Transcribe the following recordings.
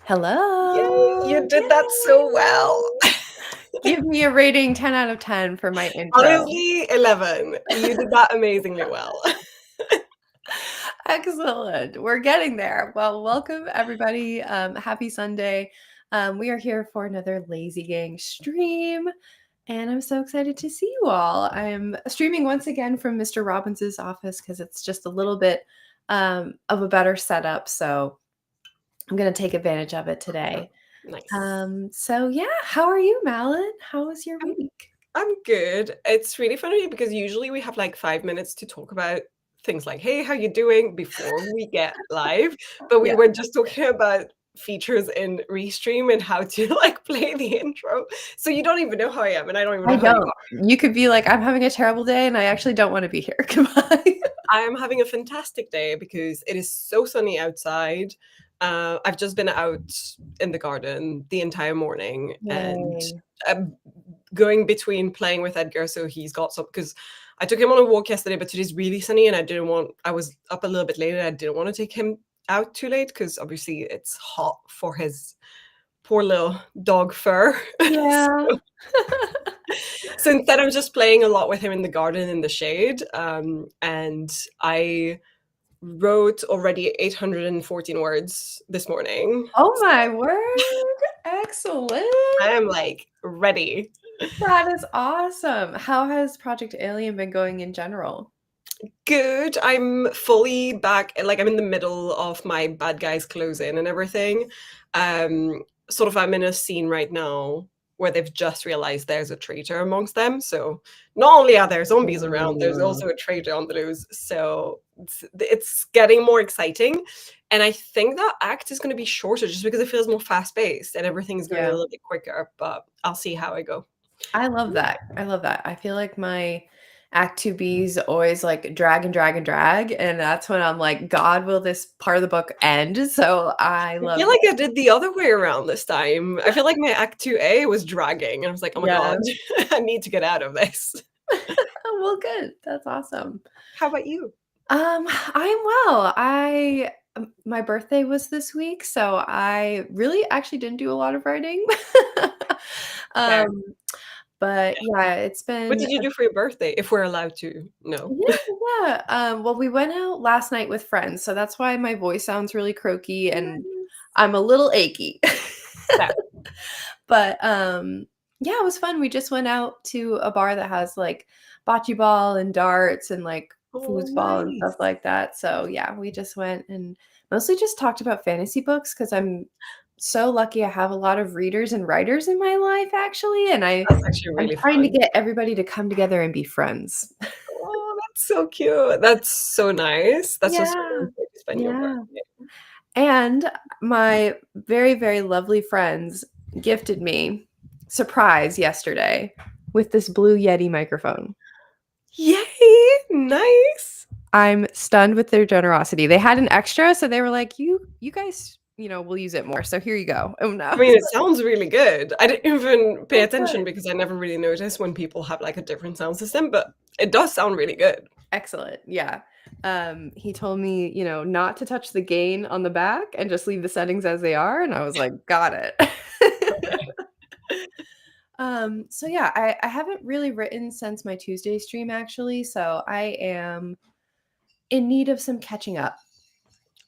Yay, Hello. you did that so well. Yay. Give me a rating 10 out of 10 for my intro. Honestly, 11. You did that amazingly well. Excellent. We're getting there. Well, welcome everybody. Happy Sunday. We are here for another Lazy Gang stream, and I'm so excited to see you all. I'm streaming once again from Mr. Robbins's office because it's just a little bit of a better setup. So I'm going to take advantage of it today. Nice. So yeah, how are you, Malin? How was your I'm week? I'm good. It's really funny because usually we have like 5 minutes to talk about things like, hey, how you doing before we get live. But we Yeah, were just talking about features in Restream and how to like play the intro. So you don't even know how I am, and I don't even I know how you don't. are. You could be like, I'm having a terrible day and I actually don't want to be here. Goodbye. I am having a fantastic day because it is so sunny outside. I've just been out in the garden the entire morning and Yay. I'm going between playing with Edgar. So he's got some because I took him on a walk yesterday, but today's really sunny and I was up a little bit later. I didn't want to take him out too late because obviously it's hot for his poor little dog fur. Yeah. So instead, I'm just playing a lot with him in the garden in the shade. And I wrote already 814 words this morning. Oh So my word. Excellent. I am like ready. That is awesome. How has Project Alien been going in general? Good. I'm fully back. Like I'm in the middle of my bad guys closing and everything. Sort of I'm in a scene right now where they've just realized there's a traitor amongst them. So not only are there zombies around, there's Ooh. also a traitor on the loose. So it's getting more exciting. And I think that act is going to be shorter just because it feels more fast paced and everything's going a Yeah. little bit quicker. But I'll see how I go. I love that. I love that. I feel like my Act 2Bs always like drag and drag and drag. And that's when I'm like, God, will this part of the book end? So I I love feel like I did the other way around this time. I feel like my Act 2A was dragging, and I was like, "Oh my yeah. god, I need to get out of this." Well, good. That's awesome. How about you? I'm well. My birthday was this week, so I really actually didn't do a lot of writing. Fair. Um, but yeah, it's What been did you do for your birthday, if we're allowed to know? yeah, yeah. Well, we went out last night with friends, so that's why my voice sounds really croaky and Nice. I'm a little achy. Fair. But yeah, it was fun. We just went out to a bar that has like bocce ball and darts and like Oh, foosball and stuff nice. like that. So yeah, we just went and mostly just talked about fantasy books because I'm so lucky I have a lot of readers and writers in my life actually, and That's actually I'm really trying to fun. get everybody to come together and be friends. Oh, that's so cute. That's so nice. That's just a Yeah. nice way to spend your Yeah. birthday. And my very, very lovely friends gifted me surprise yesterday with this Blue Yeti microphone. Yay! Nice. I'm stunned with their generosity. They had an extra, so they were like, "You guys, will use it more. So here you go." Oh no. I mean, it sounds really good. I didn't even pay Oh, attention good. because I never really notice when people have like a different sound system, but it does sound really good. Excellent. Yeah. He told me, not to touch the gain on the back and just leave the settings as they are, and I was like, "Got it." So yeah, I haven't really written since my Tuesday stream actually, so I am in need of some catching up.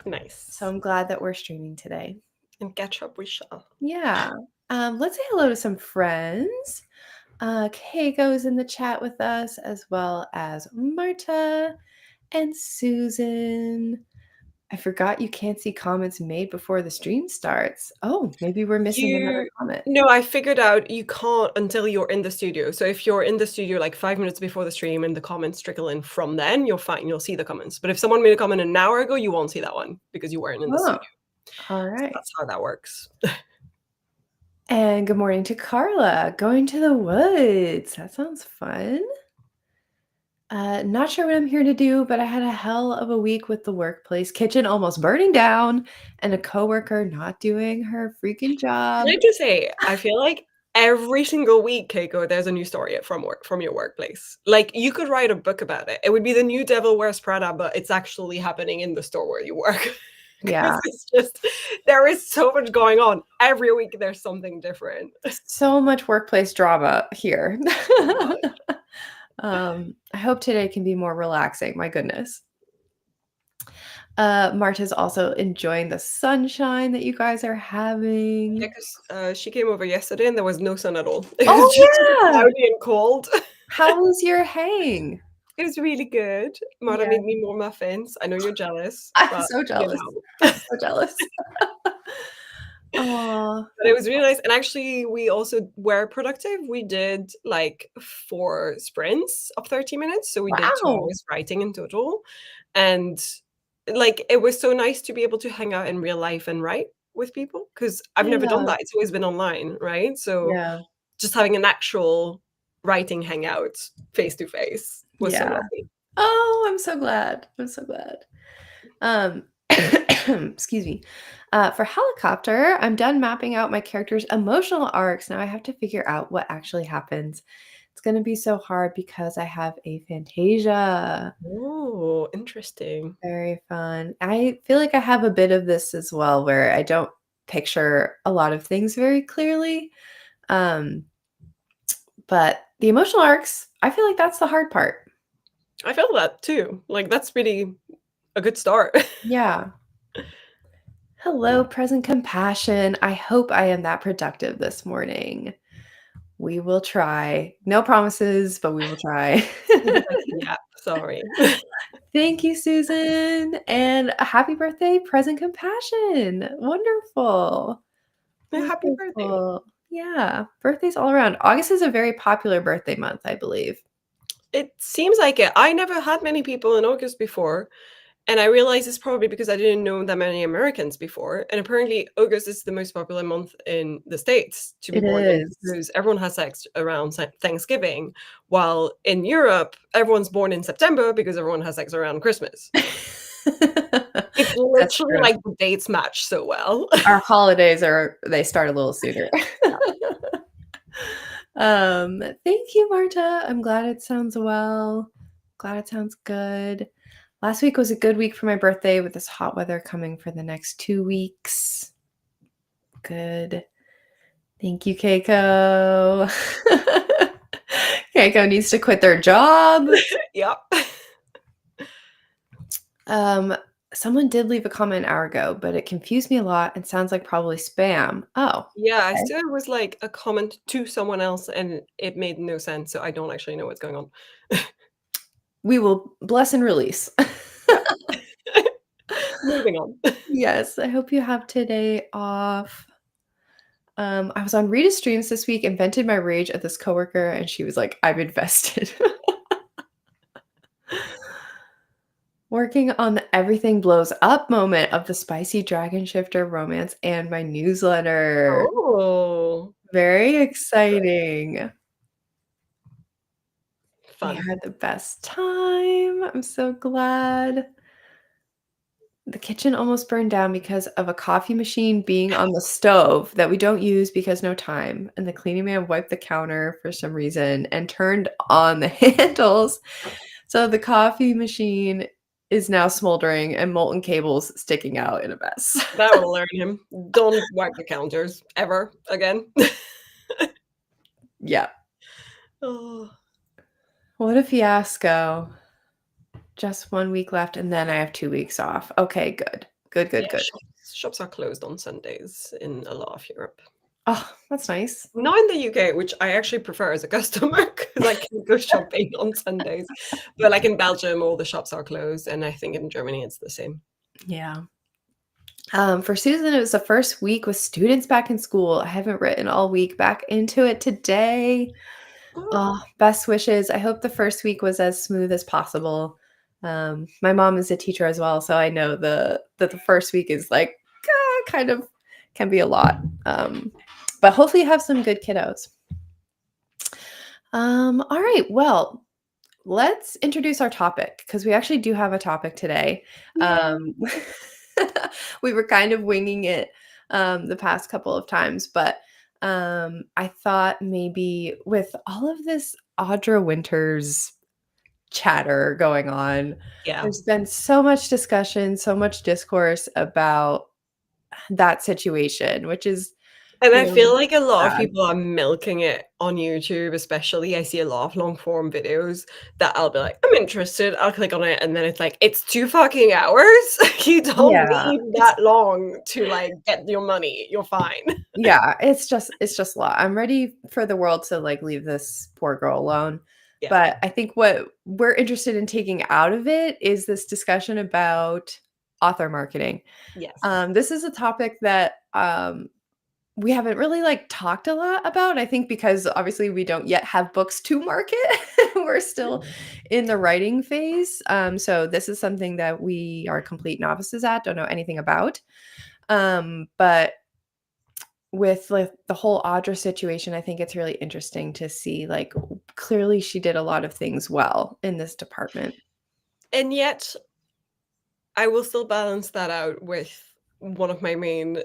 So Nice. I'm glad that we're streaming today. And catch up we shall. Yeah. Let's say hello to some friends. Keiko's in the chat with us, as well as Marta and Susan. I forgot you can't see comments made before the stream starts. Oh, maybe we're missing another You comment. No, I figured out you can't until you're in the studio. So if you're in the studio like 5 minutes before the stream and the comments trickle in from then, you're fine. You'll see the comments. But if someone made a comment an hour ago, you won't see that one because you weren't in the Oh, studio. all So right. that's how that works. And good morning to Carla. Going to the woods. That sounds fun. Not sure what I'm here to do, but I had a hell of a week with the workplace. Kitchen almost burning down, and a coworker not doing her freaking Can job. I just say, I feel like every single week, Keiko, there's a new story from your workplace. Like you could write a book about it. It would be the new Devil Wears Prada, but it's actually happening in the store where you work. Yeah. it's just there is so much going on. Every week there's something different. So much workplace drama here. So much. I hope today can be more relaxing. My goodness. Marta's also enjoying the sunshine that you guys are Yeah, having. 'cause, she came over yesterday and there was no sun at all. It Oh, was just yeah. cloudy and cold. How was your hang? It was really good. Mara Yeah. made me more muffins. I know you're jealous, I'm but, so you jealous. know. I'm so jealous. Oh, But it was really nice, and actually, we also were productive. We did, like, 4 sprints of 30 minutes, so we did 2 wow. hours writing in total, and, like, it was so nice to be able to hang out in real life and write with people because 'cause I've never done Yeah. that, it's always been online, right? So, Yeah. just having an actual writing hangout face to face was so Yeah. lovely. Oh, I'm so glad. I'm so glad. Um, excuse me. For helicopter, I'm done mapping out my character's emotional arcs. Now I have to figure out what actually happens. It's going to be so hard because I have aphantasia. Oh, interesting. Very fun. I feel like I have a bit of this as well, where I don't picture a lot of things very clearly. Um, but the emotional arcs, I feel like that's the hard part. I feel that too, like, that's really a good start. Yeah. Hello, present compassion. I hope I am that productive this morning. We will try. No promises, but we will try. Yeah, sorry. Thank you, Susan. And a happy birthday, present compassion. Wonderful. Yeah, happy birthday. Wonderful. Yeah, birthdays all around. August is a very popular birthday month, I believe. It seems like it. I never had many people in August before, and I realize it's probably because I didn't know that many Americans before, and apparently August is the most popular month in the States to be It born in is. because everyone has sex around Thanksgiving, while in Europe, everyone's born in September because everyone has sex around Christmas. It's That's literally true. like the dates match so well. Our holidays they start a little sooner. Thank you, Marta. I'm glad it sounds well. Glad it sounds good. Last week was a good week for my birthday with this hot weather coming for the next 2 weeks. Good. Thank you, Keiko. Keiko needs to quit their job. Yep. Um, Someone did leave a comment an hour ago, but it confused me a lot and sounds like probably spam. Oh, Yeah, I okay. still was like a comment to someone else, and it made no sense, so I don't actually know what's going on. We will bless and release. Yeah. Moving on. Yes, I hope you have today off. I was on Rita's streams this week and vented my rage at this coworker, and she was like, "I'm invested." Working on the everything blows up moment of the spicy dragon shifter romance and my newsletter. Oh, Very exciting. We fun. had the best time. I'm so glad. The kitchen almost burned down because of a coffee machine being on the stove that we don't use because no time. And the cleaning man wiped the counter for some reason and turned on the handles. So the coffee machine is now smoldering and molten cables sticking out in a mess. That will learn him. Don't wipe the counters ever again. Yeah. Oh, What a fiasco. Just 1 week left, and then I have 2 weeks off. Okay, good. Good, yeah, good, good. shops are closed on Sundays in a lot of Europe. Oh, that's nice. Not in the UK, which I actually prefer as a customer because I can go shopping on Sundays. But like in Belgium, all the shops are closed, and I think in Germany it's the same. Yeah. For Susan, it was the first week with students back in school. I haven't written all week. Back into it today. Oh, Oh, best wishes. I hope the first week was as smooth as possible. My mom is a teacher as well, so I know the first week is like kind of can be a lot. But hopefully you have some good kiddos. All right. Well, let's introduce our topic because we actually do have a topic today. yeah. Um, we were kind of winging it the past couple of times, but I thought maybe with all of this Audra Winters chatter going on. Yeah. There's been so much discussion, so much discourse about that situation, which is, And you I know, feel like a lot of sad. people are milking it on YouTube, especially. I see a lot of long form videos that I'll be like, I'm interested. I'll click on it, and then it's like, it's 2 fucking hours. You don't Yeah, need it's that long to like get your money. You're fine. yeah, it's just a lot. I'm ready for the world to, like, leave this poor girl alone, Yeah. but I think what we're interested in taking out of it is this discussion about author marketing. Yes. This is a topic that, we haven't really, like, talked a lot about, I think because obviously we don't yet have books to market. We're still in the writing phase, so this is something that we are complete novices at, don't know anything about. But with, like, the whole Audra situation, I think it's really interesting to see, like, clearly she did a lot of things well in this department. And yet, I will still balance that out with one of my main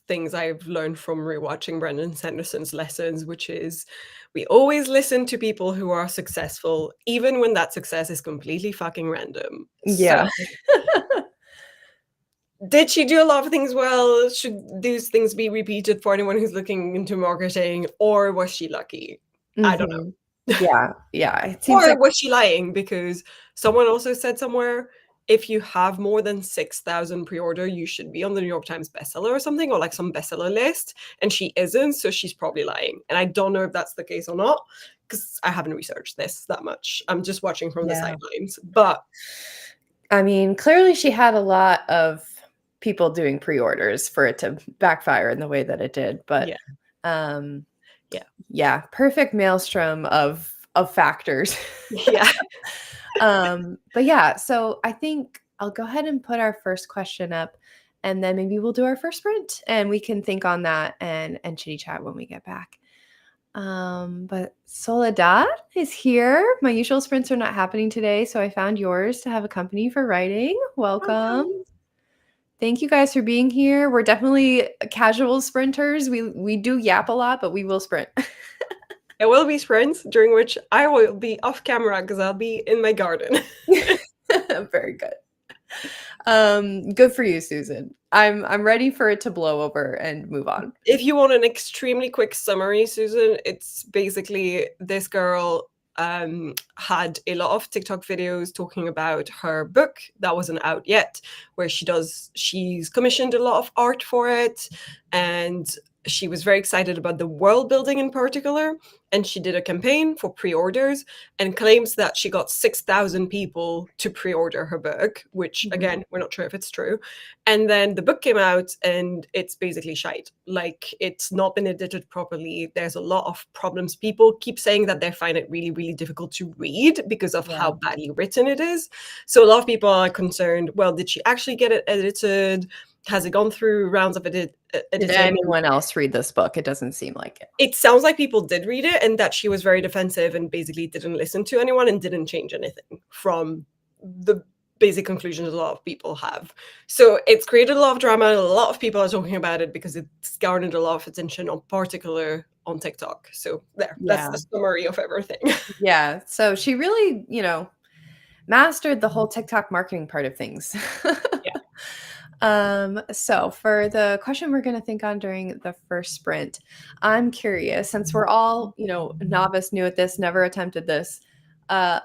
things I've learned from rewatching Brendan Sanderson's lessons, which is we always listen to people who are successful, even when that success is completely fucking random. So, Yeah. did she do a lot of things well? Should these things be repeated for anyone who's looking into marketing, or was she lucky? I don't Mhm. know. Yeah, yeah, it seems Or like was she lying? Because someone also said somewhere, if you have more than 6,000 pre-order, you should be on the New York Times bestseller or something, or like some bestseller list. And she isn't, so she's probably lying. And I don't know if that's the case or not, because I haven't researched this that much. I'm just watching from the yeah. sidelines. But I mean, clearly she had a lot of people doing pre-orders for it to backfire in the way that it did, but, yeah, um, yeah, yeah, perfect maelstrom of factors. yeah. But yeah, so I think I'll go ahead and put our first question up, and then maybe we'll do our first sprint, and we can think on that and chitty chat when we get back. But Soledad is here. My usual sprints are not happening today, so I found yours to have a company for writing. Welcome. Welcome. Thank you guys for being here. We're definitely casual sprinters. We do yap a lot, but we will sprint. There will be sprints during which I will be off camera because I'll be in my garden. Very good. Good for you, Susan. I'm ready for it to blow over and move on. If you want an extremely quick summary, Susan, it's basically this girl had a lot of TikTok videos talking about her book that wasn't out yet, where she's commissioned a lot of art for it, and she was very excited about the world building in particular, and she did a campaign for pre-orders and claims that she got 6,000 people to pre-order her book, which Mhm. again, we're not sure if it's true. And then the book came out and it's basically shite. Like it's not been edited properly. There's a lot of problems. People keep saying that they find it really, really difficult to read because of Yeah. how badly written it is. So a lot of people are concerned, well, did she actually get it edited? Has it gone through rounds of Did editing? anyone else read this book? It doesn't seem like it. It sounds like people did read it and that she was very defensive and basically didn't listen to anyone and didn't change anything from the basic conclusions a lot of people have. So it's created a lot of drama. A lot of people are talking about it because it's garnered a lot of attention, in particular on TikTok. So there, that's Yeah. the summary of everything. Yeah. So she really, mastered the whole TikTok marketing part of things. Yeah. So for the question we're going to think on during the first sprint, I'm curious, since we're all, novice, new at this, never attempted this,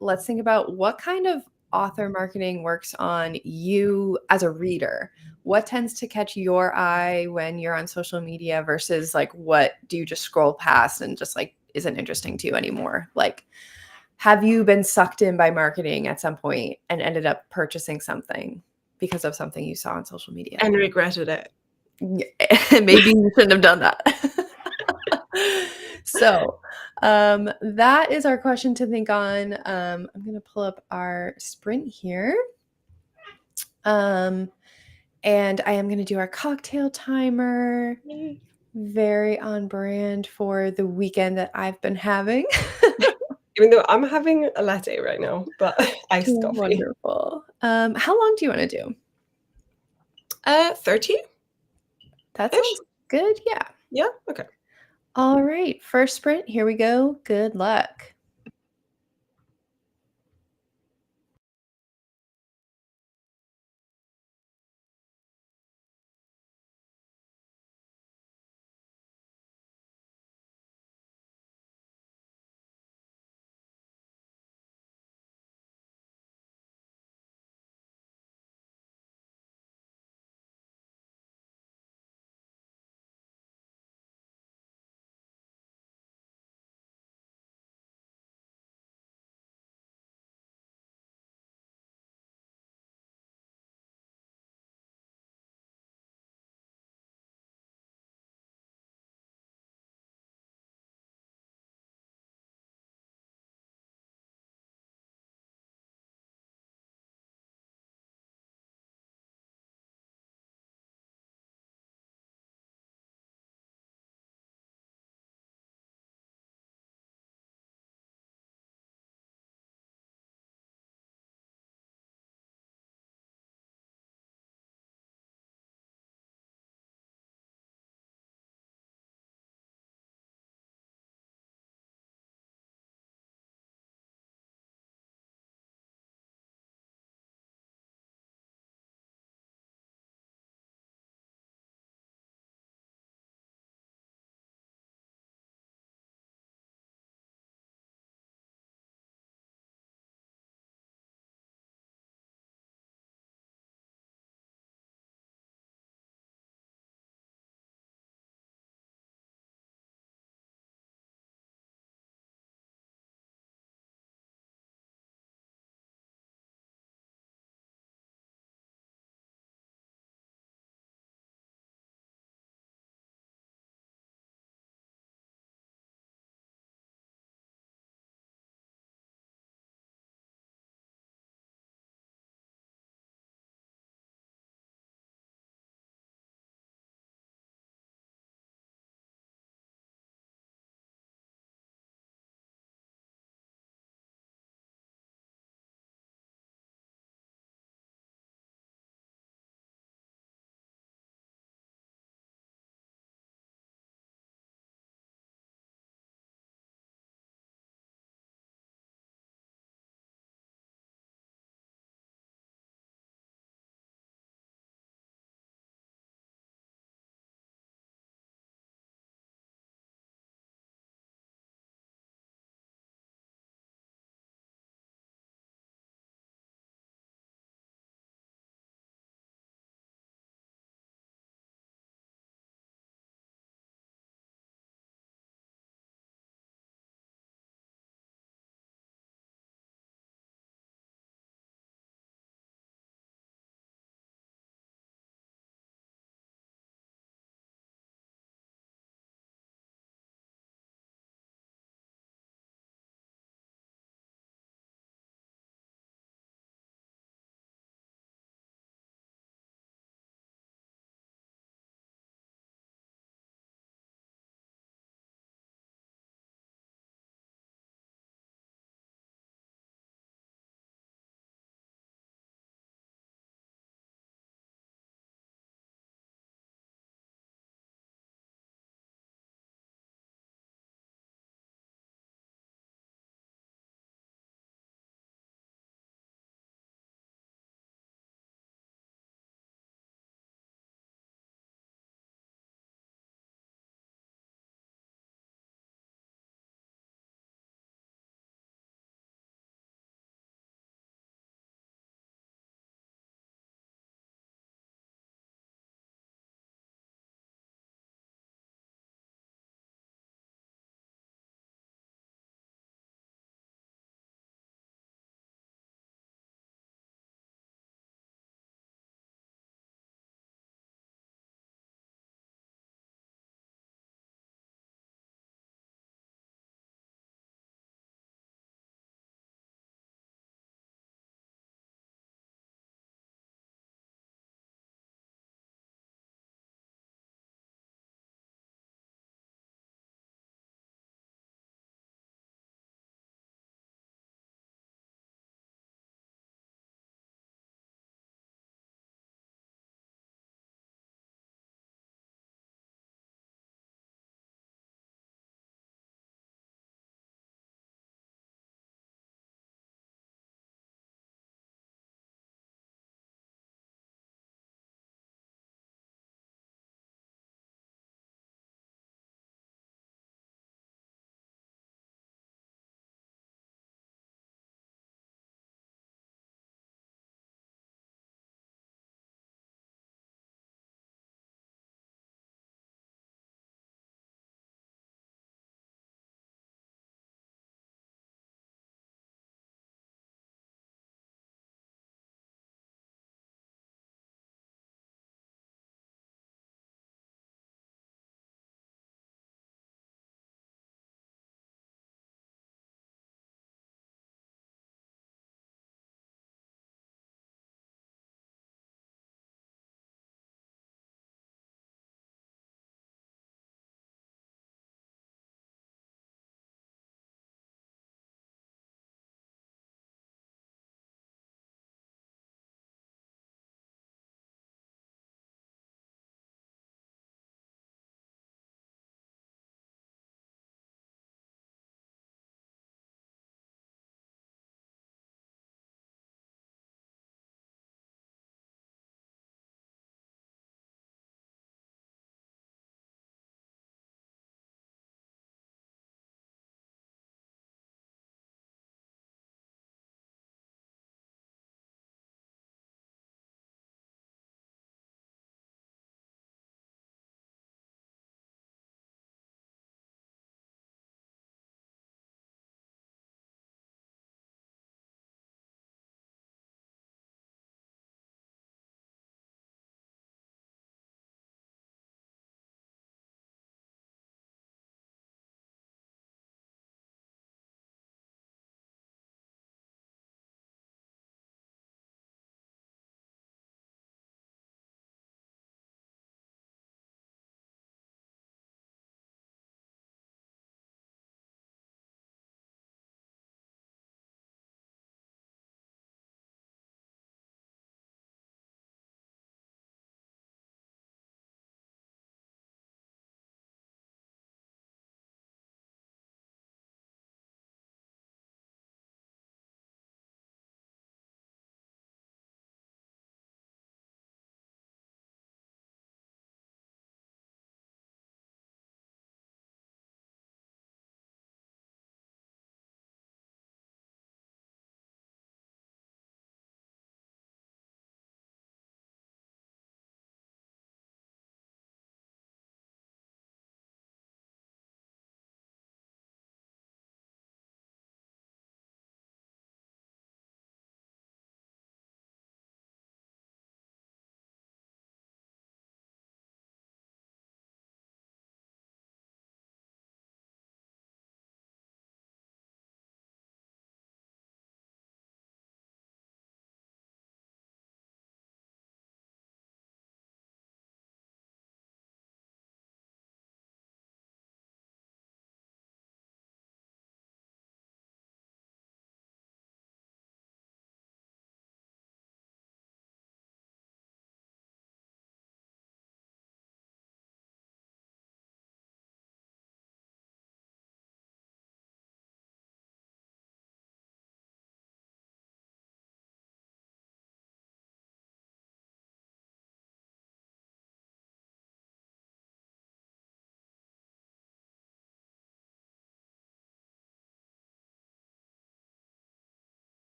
let's think about what kind of author marketing works on you as a reader. What tends to catch your eye when you're on social media versus like what do you just scroll past and just like isn't interesting to you anymore? Like, have you been sucked in by marketing at some point and ended up purchasing something because of something you saw on social media? And regretted it. Maybe you shouldn't have done that. So, that is our question to think on. I'm going to pull up our sprint here. And I am going to do our cocktail timer. Very on brand for the weekend that I've been having. Even though I'm having a latte right now, but iced coffee. Wonderful. How long do you want to do? 30-ish? That sounds good. Yeah. Yeah, okay. All right. First sprint. Here we go. Good luck.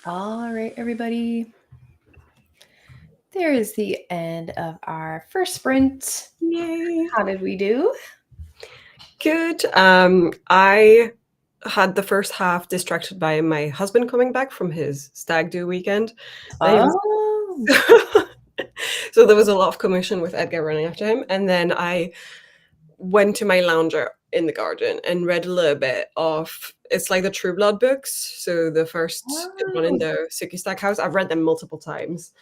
All right, everybody. There is the end of our first sprint. Yay. How did we do? Good. I had the first half distracted by my husband coming back from his stag do weekend. Then he was Oh, so there was a lot of commotion with Edgar running after him, and then I went to my lounger in the garden and read a little bit of it's like the True Blood books. So the first one in oh. the Suki Stackhouse. I've read them multiple times,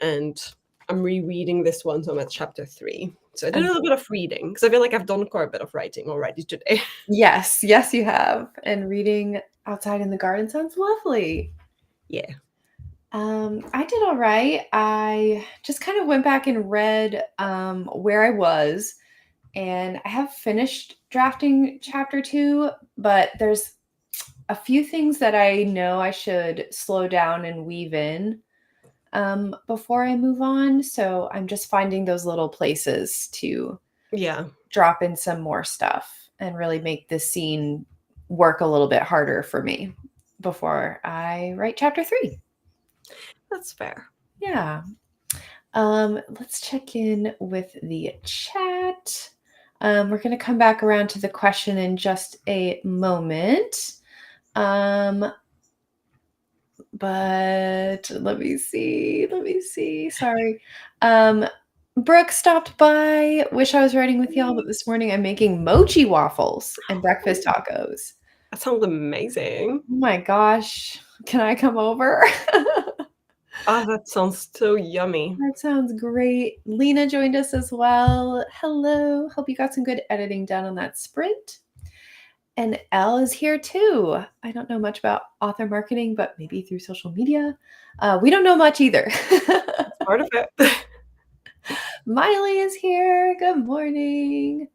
and I'm rereading this one, so I'm at chapter 3. So I did a And little bit of reading because I feel like I've done quite a bit of writing already today. yes, yes, you have. And reading outside in the garden sounds lovely. Yeah. I did all right. I just kind of went back and read where I was, and I have finished drafting chapter 2, but there's a few things that I know I should slow down and weave in before I move on. So I'm just finding those little places to Yeah. drop in some more stuff and really make this scene work a little bit harder for me before I write chapter 3. That's fair. Yeah. Let's check in with the chat. We're going to come back around to the question in just a moment. But let me see. Let me see. Sorry. Brooke stopped by. Wish I was writing with y'all, but this morning I'm making mochi waffles and breakfast Oh, tacos. that sounds amazing. Oh my gosh. Can I come over? Oh, that sounds so yummy. That sounds great. Lena joined us as well. Hello. Hope you got some good editing done on that sprint. And Elle is here too. I don't know much about author marketing, but maybe through social media. We don't know much either. Part of it. Miley is here. Good morning.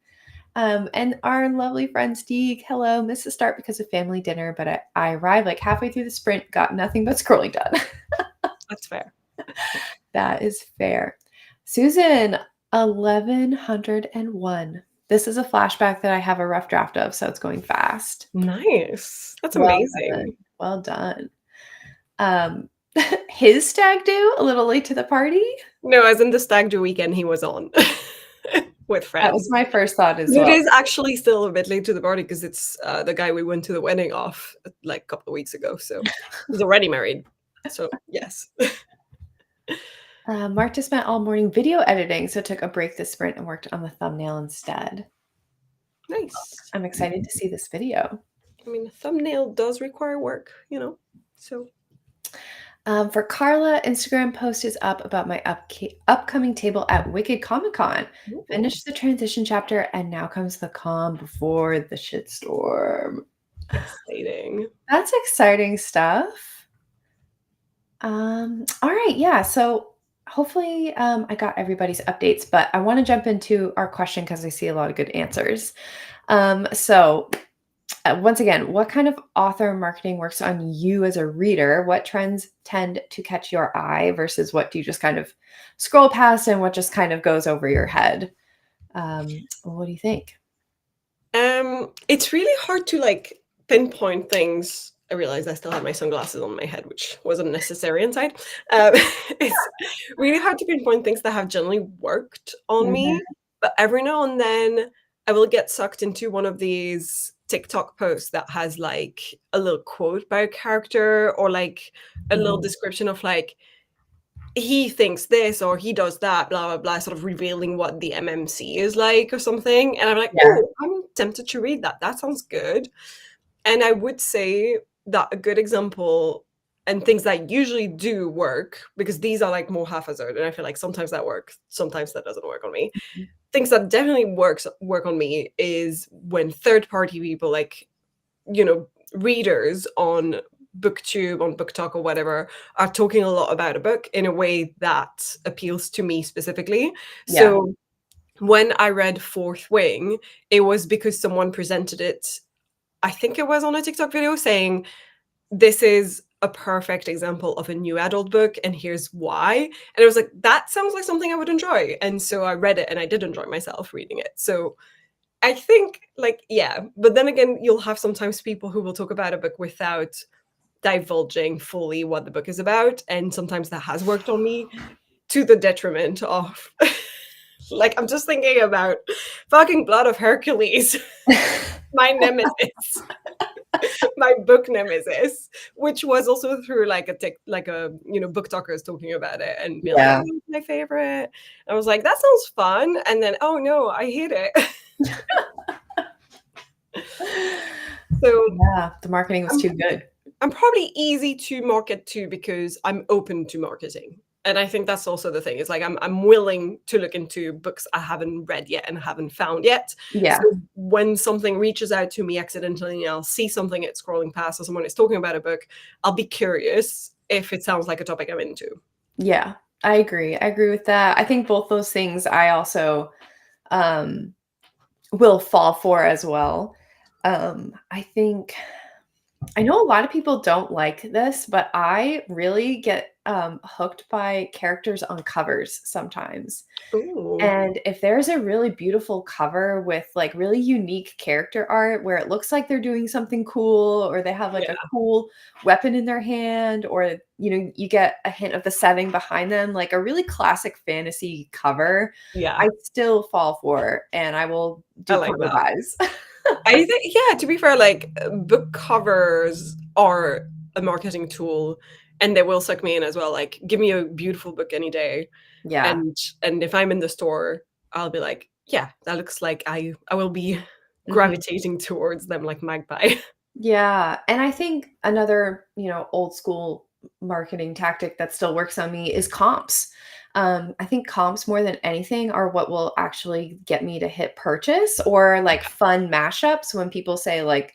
And our lovely friend Steeg, hello. Missed the start because of family dinner, but I arrived like halfway through the sprint, got nothing but scrolling done. That's fair. That is fair. Susan, 1101. This is a flashback that I have a rough draft of, so it's going fast. Nice. That's Well done. amazing. Well done. Um, his stag do a little late to the party. No, as in the stag do weekend he was on with That was friends. my first thought as It well. is actually still a bit late to the party because it's the guy we went to the wedding of like a couple of weeks ago. So he's already married. So yes. Mark just spent all morning video editing, so took a break this sprint and worked on the thumbnail instead. Nice. I'm excited to see this video. I mean, a thumbnail does require work, So For Carla, Instagram post is up about my upcoming table at Wicked Comic Con. ooh, Finished the transition chapter, and now comes the calm before the shitstorm. exciting. That's exciting stuff. All right, yeah. So hopefully, I got everybody's updates, but I want to jump into our question because I see a lot of good answers. So once again, what kind of author marketing works on you as a reader? What trends tend to catch your eye versus what do you just kind of scroll past and what just kind of goes over your head? What do you think? It's really hard to like pinpoint things. I realized I still had my sunglasses on my head, which wasn't necessary inside. It's really hard to pinpoint things that have generally worked on Mhm. me, but every now and then I will get sucked into one of these TikTok posts that has like a little quote by a character or like a little Mhm. description of like he thinks this or he does that, blah blah blah, sort of revealing what the MMC is like or something. And I'm like, Yeah. oh, I'm tempted to read that. That sounds good. And I would say that a good example and things that usually do work, because these are like more haphazard, and I feel like sometimes that works, sometimes that doesn't work on me. Things that definitely work on me is when third party people like readers on booktube, on book talk or whatever, are talking a lot about a book in a way that appeals to me specifically. Yeah. So when I read Fourth Wing, it was because someone presented it, I think it was on a TikTok video, saying this is a perfect example of a new adult book and here's why. And it was like, that sounds like something I would enjoy. And so I read it and I did enjoy myself reading it. So I think, like, yeah, but then again, you'll have sometimes people who will talk about a book without divulging fully what the book is about, and sometimes that has worked on me to the detriment of like, I'm just thinking about fucking Blood of Hercules, my nemesis, my book nemesis, which was also through like book talkers talking about it and being like, "Oh, Yeah. it's my favorite." I was like, "That sounds fun," and then, "Oh no, I hate it." So Yeah, the marketing was I'm too good. I'm probably easy to market to because I'm open to marketing. And I think that's also the thing. It's like I'm willing to look into books I haven't read yet and haven't found yet. So Yeah. when something reaches out to me accidentally and I'll see something it's scrolling past or someone is talking about a book, I'll be curious if it sounds like a topic I'm into. Yeah, I agree. I agree with that. I think both those things I also um, will fall for as well. I think I know a lot of people don't like this, but I really get hooked by characters on covers sometimes. Ooh. And if there's a really beautiful cover with like really unique character art where it looks like they're doing something cool or they have like a Yeah. cool weapon in their hand or you get a hint of the setting behind them, like a really classic fantasy cover, I Yeah. still fall for and I will I do like cover that. buys. I think, yeah, to be fair, like book covers are a marketing tool and they will suck me in as well. Like, give me a beautiful book any day. Yeah. And if I'm in the store, I'll be like, yeah, that looks like I will be Mhm. gravitating towards them like magpie. Yeah, and I think another, old school marketing tactic that still works on me is comps. I think comps more than anything are what will actually get me to hit purchase or like fun mashups when people say like,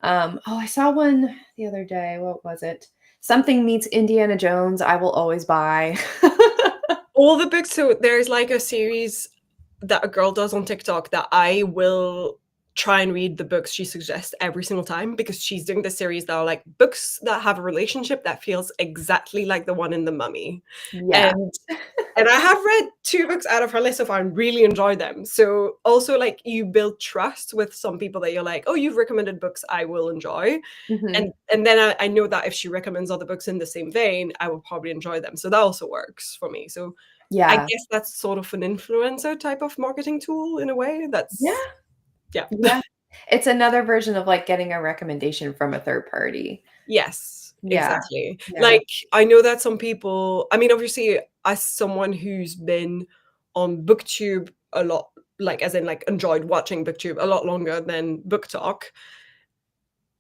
oh, I saw one the other day. What was it? Something meets Indiana Jones, I will always buy. All the books, so there's like a series that a girl does on TikTok that I will try and read the books she suggests every single time because she's doing this series that are like books that have a relationship that feels exactly like the one in The Mummy. Yeah. And and I have read 2 books out of her list so far and really enjoyed them. So also like you build trust with some people that you're like, "Oh, you've recommended books I will enjoy." Mhm. And then I know that if she recommends other books in the same vein, I will probably enjoy them. So that also works for me. So I Yeah. guess that's sort of an influencer type of marketing tool in a way. Yeah. That's yeah. Yeah. It's another version of like getting a recommendation from a third party. Yes, Yeah. exactly. Yeah. Like, I know that some people I mean, obviously, as someone who's been on BookTube a lot, like, as in, like, enjoyed watching BookTube a lot longer than BookTok,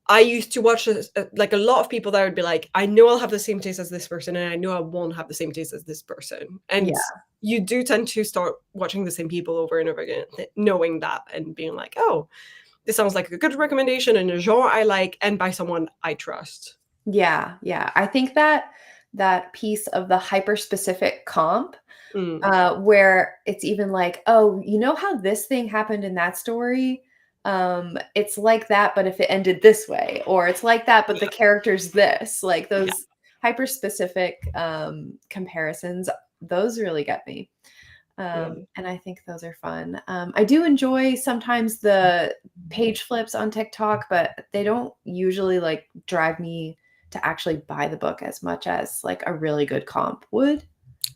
I used to watch like, a lot of people that would be like, "I know I'll have the same taste as this person, and I know I won't have the same taste as this person." And Yeah. you do tend to start watching the same people over and over again, knowing that and being like, "Oh, this sounds like a good recommendation in a genre I like and by someone I trust." Yeah, yeah. I think that that piece of the hyper specific comp, Mm. where it's even like, "Oh, you know how this thing happened in that story? It's like that, but if it ended this way," or "It's like that, but the Yeah, character's this." Like yeah, those hyper specific, comparisons, those really get me. yeah. And I think those are fun. I do enjoy sometimes the page flips on TikTok, but they don't usually like drive me to actually buy the book as much as like a really good comp would.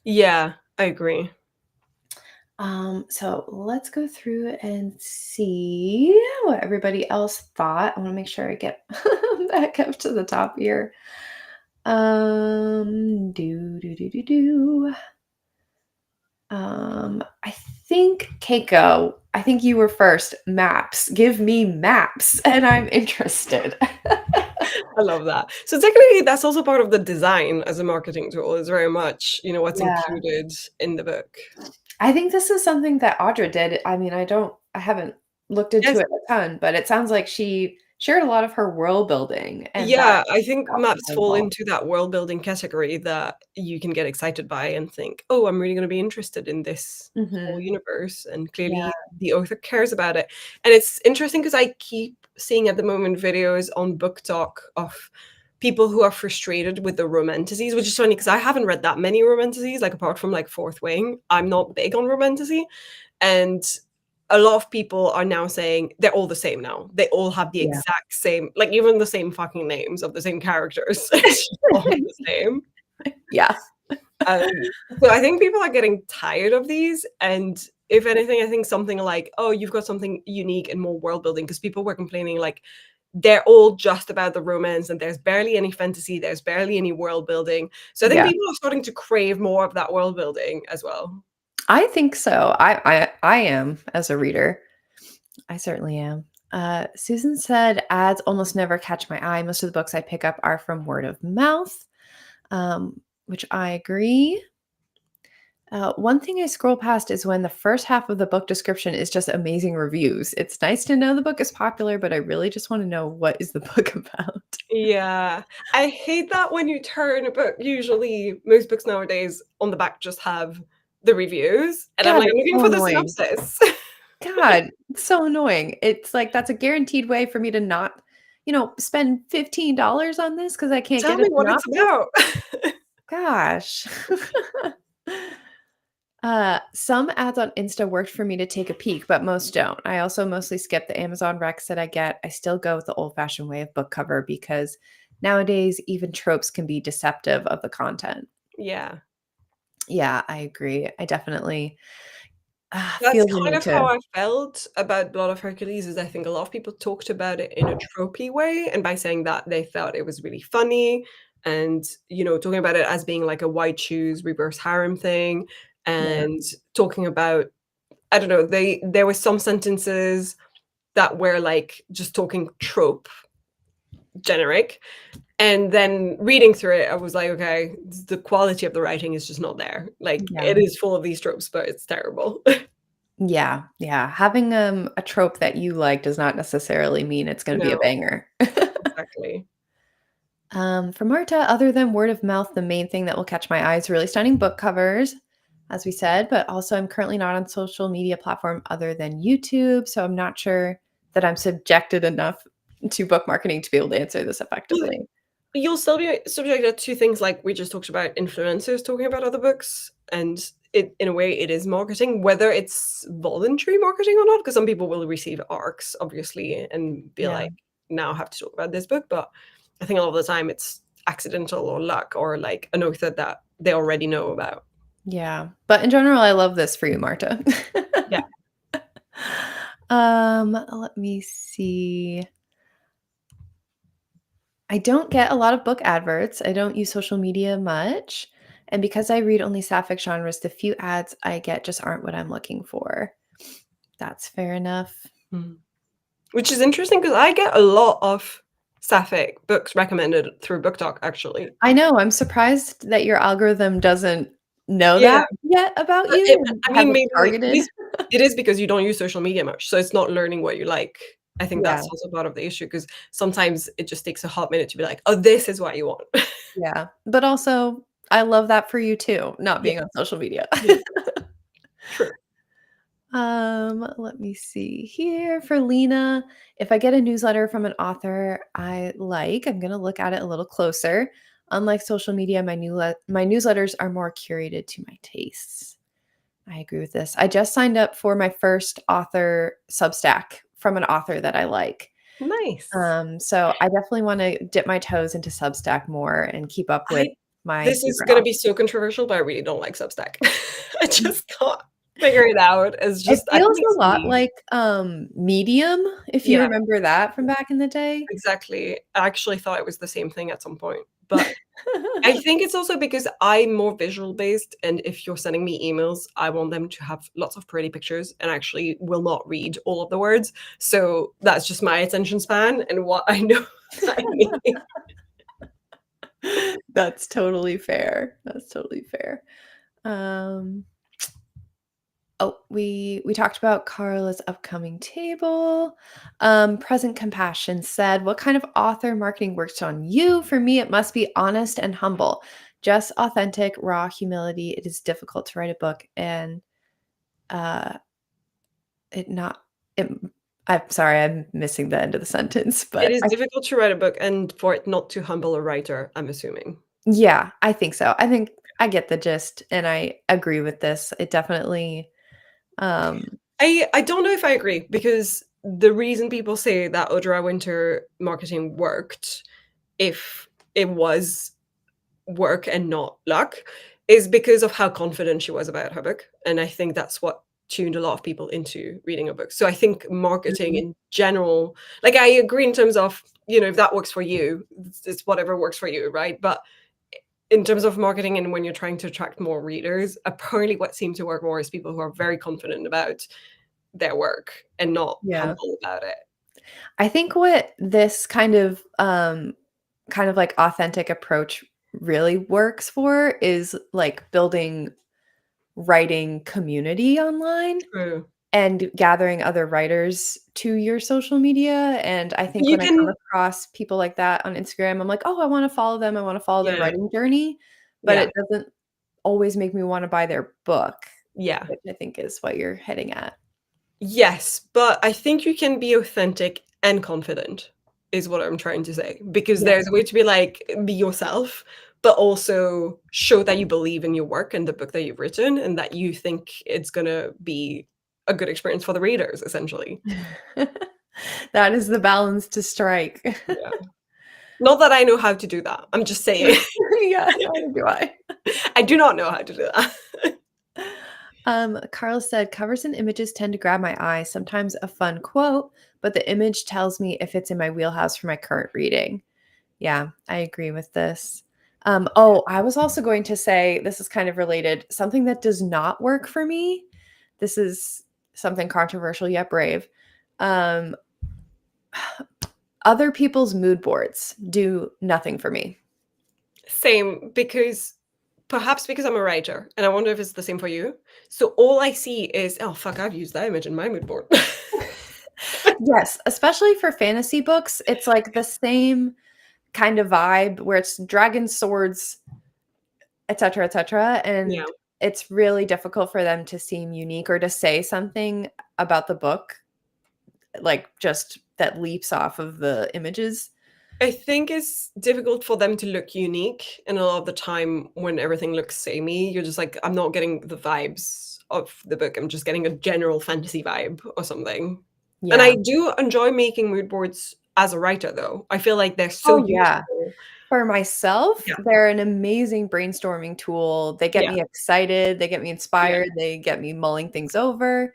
Yeah, I agree. So let's go through and see what everybody else thought. I want to make sure I get back up to the top here. Do do do do do. I think Keiko, I think you were first. Maps. Give me maps, and I'm interested. I love that. So technically, that's also part of the design as a marketing tool is very much, what's Yeah. included in the book. I think this is something that Audra did. I mean, I haven't looked into Yes. it a ton, but it sounds like she shared a lot of her world building and that Yeah, I think got maps people fall involved. into that world building category that you can get excited by and think, "Oh, I'm really gonna be interested in this whole Mhm. universe," and Yeah. clearly the author cares about it. And it's interesting because I keep seeing at the moment videos on Book Talk of people who are frustrated with the romanticides, which is funny because I haven't read that many romanticides, like, apart from, like, Fourth Wing. I'm not big on romantasy, and a lot of people are now saying they're all the same now. They all have the Yeah. exact same, like even the same fucking names of the same characters. It's just all the same. Yeah. Um, so I think people are getting tired of these, and if anything, I think something like, "Oh, you've got something unique and more world building," because people were complaining like they're all just about the romance and there's barely any fantasy, there's barely any world building. So I think Yeah. people are starting to crave more of that world building as well. I think so. I am as a reader. I certainly am. Susan said ads almost never catch my eye. Most of the books I pick up are from word of mouth, which I agree. One thing I scroll past is when the first half of the book description is just amazing reviews. It's nice to know the book is popular, but I really just want to know what is the book about. Yeah. I hate that when you turn a book, usually most books nowadays on the back just have the reviews, and I'm God, like, "I'm it's looking so for the annoying. synopsis." God, it's so annoying. It's like that's a guaranteed way for me to not, spend $15 on this because I can't Tell get a me what it's synopsis. about. Gosh. Some ads on Insta worked for me to take a peek, but most don't. I also mostly skip the Amazon recs that I get. I still go with the old-fashioned way of book cover because nowadays even tropes can be deceptive of the content. Yeah. Yeah, I agree. I definitely That's feel the kind need of to. how I felt about Blood of Hercules, is I think a lot of people talked about it in a tropey way, and by saying that, they thought it was really funny and, talking about it as being like a white shoes reverse harem thing, Yeah, and talking about, I don't know, there were some sentences that were, like, just talking trope generic, and then reading through it, I was like, "Okay, the quality of the writing is just not there." Like, yeah. it is full of these tropes, but it's terrible. Yeah, yeah. Having, a trope that you like does not necessarily mean it's gonna be a No, banger. exactly. For Marta, other than word of mouth, the main thing that will catch my eye is really stunning book covers, as we said, but also I'm currently not on social media platform other than YouTube, so I'm not sure that I'm subjected enough to book marketing to be able to answer this Well, effectively. you'll still be subjected to things like we just talked about influencers talking about other books, and it in a way it is marketing, whether it's voluntary marketing or not, because some people will receive arcs, obviously, and be Yeah, like, "Now I have to talk about this book," but I think a lot of the time it's accidental or luck or, like, an author that they already know about. yeah. But in general, I love this for you, Marta. Yeah. Let me see. I don't get a lot of book adverts. I don't use social media much. And because I read only sapphic genres, the few ads I get just aren't what I'm looking for. That's fair enough. Mhm. Which is interesting because I get a lot of sapphic books recommended through BookTok, actually. I know. I'm surprised that your algorithm doesn't know Yeah. that yet about But you it and I have mean, it maybe targeted. it is because you don't use social media much, so it's not learning what you like. I think Yeah. that's also part of the issue, because sometimes it just takes a hot minute to be like, "Oh, this is what you want." Yeah. But also, I love that for you too, not Yeah, being on social media. yeah, true. Let me see here for Lena. If I get a newsletter from an author I like, I'm gonna look at it a little closer. Unlike social media, my newsletters are more curated to my tastes. I agree with this. I just signed up for my first author Substack from an author that I like. Nice. So I definitely want to dip my toes into Substack more and keep up with I my This is favorite gonna authors. be so controversial, but I really don't like Substack. I just can't figure it out. It's It just I think feels a it's lot me. like, Medium, if you Yeah. remember that from back in the day. Exactly. I actually thought it was the same thing at some point, but I think it's also because I'm more visual based, and if you're sending me emails, I want them to have lots of pretty pictures and actually will not read all of the words. So that's just my attention span and what I know I need. That's totally fair. That's totally fair. Um, we talked about Carla's upcoming table. Present Compassion said, "What kind of author marketing works on you? For me, it must be honest and humble. Just authentic, raw humility. It is difficult to write a book and uh it not it I'm sorry, I'm missing the end of the sentence, It but is difficult to write a book and for it not to humble a writer, I'm assuming. yeah, I think so. I think I get the gist and I agree with this. It definitely, um I don't know if I agree, because the reason people say that Audra Winter marketing worked, if it was work and not luck, is because of how confident she was about her book. And I think that's what tuned a lot of people into reading a book. So I think marketing Mhm. in general, like I agree in terms of, if that works for you, it's whatever works for you, right? But in terms of marketing and when you're trying to attract more readers, apparently what seems to work more is people who are very confident about their work and not Yeah. humble about it. I think what this kind of like authentic approach really works for is like building writing community online True. and gathering other writers to your social media. And I think You when I come can, across people like that on Instagram, I'm like, oh, I want to follow them. I want to follow their yeah, writing journey. But yeah, it doesn't always make me want to buy their book, yeah. which I think is what you're hitting at. Yes, but I think you can be authentic and confident, is what I'm trying to say. Because Yeah. there's a way to be like, be yourself, but also show that you believe in your work and the book that you've written and that you think it's gonna be a good experience for the readers, essentially. That is the balance to strike. Yeah. Not that I know how to do that. I'm just saying. Yeah, neither do I. I do not know how to do that. Carl said, covers and images tend to grab my eye, sometimes a fun quote, but the image tells me if it's in my wheelhouse for my current reading. Yeah, I agree with this. Oh, I was also going to say, this is kind of related, something that does not work for me. This is something controversial yet brave. Um, Other people's mood boards do nothing for me. Same, because perhaps because I'm a writer, and I wonder if it's the same for you. So all I see is, oh fuck, I've used that image in my mood board. Yes, especially for fantasy books, it's like the same kind of vibe where it's dragons, swords, et cetera, Yeah. and it's really difficult for them to seem unique or to say something about the book, like, just that leaps off of the images. I think it's difficult for them to look unique, and a lot of the time when everything looks samey, you're just like, I'm not getting the vibes of the book. I'm just getting a general fantasy vibe or something. And Yeah. I do enjoy making mood boards as a writer, though. I feel like they're so Oh, yeah. useful. For myself, Yeah, they're an amazing brainstorming tool. They get yeah, me excited, they get me yeah, inspired, they get me mulling things over.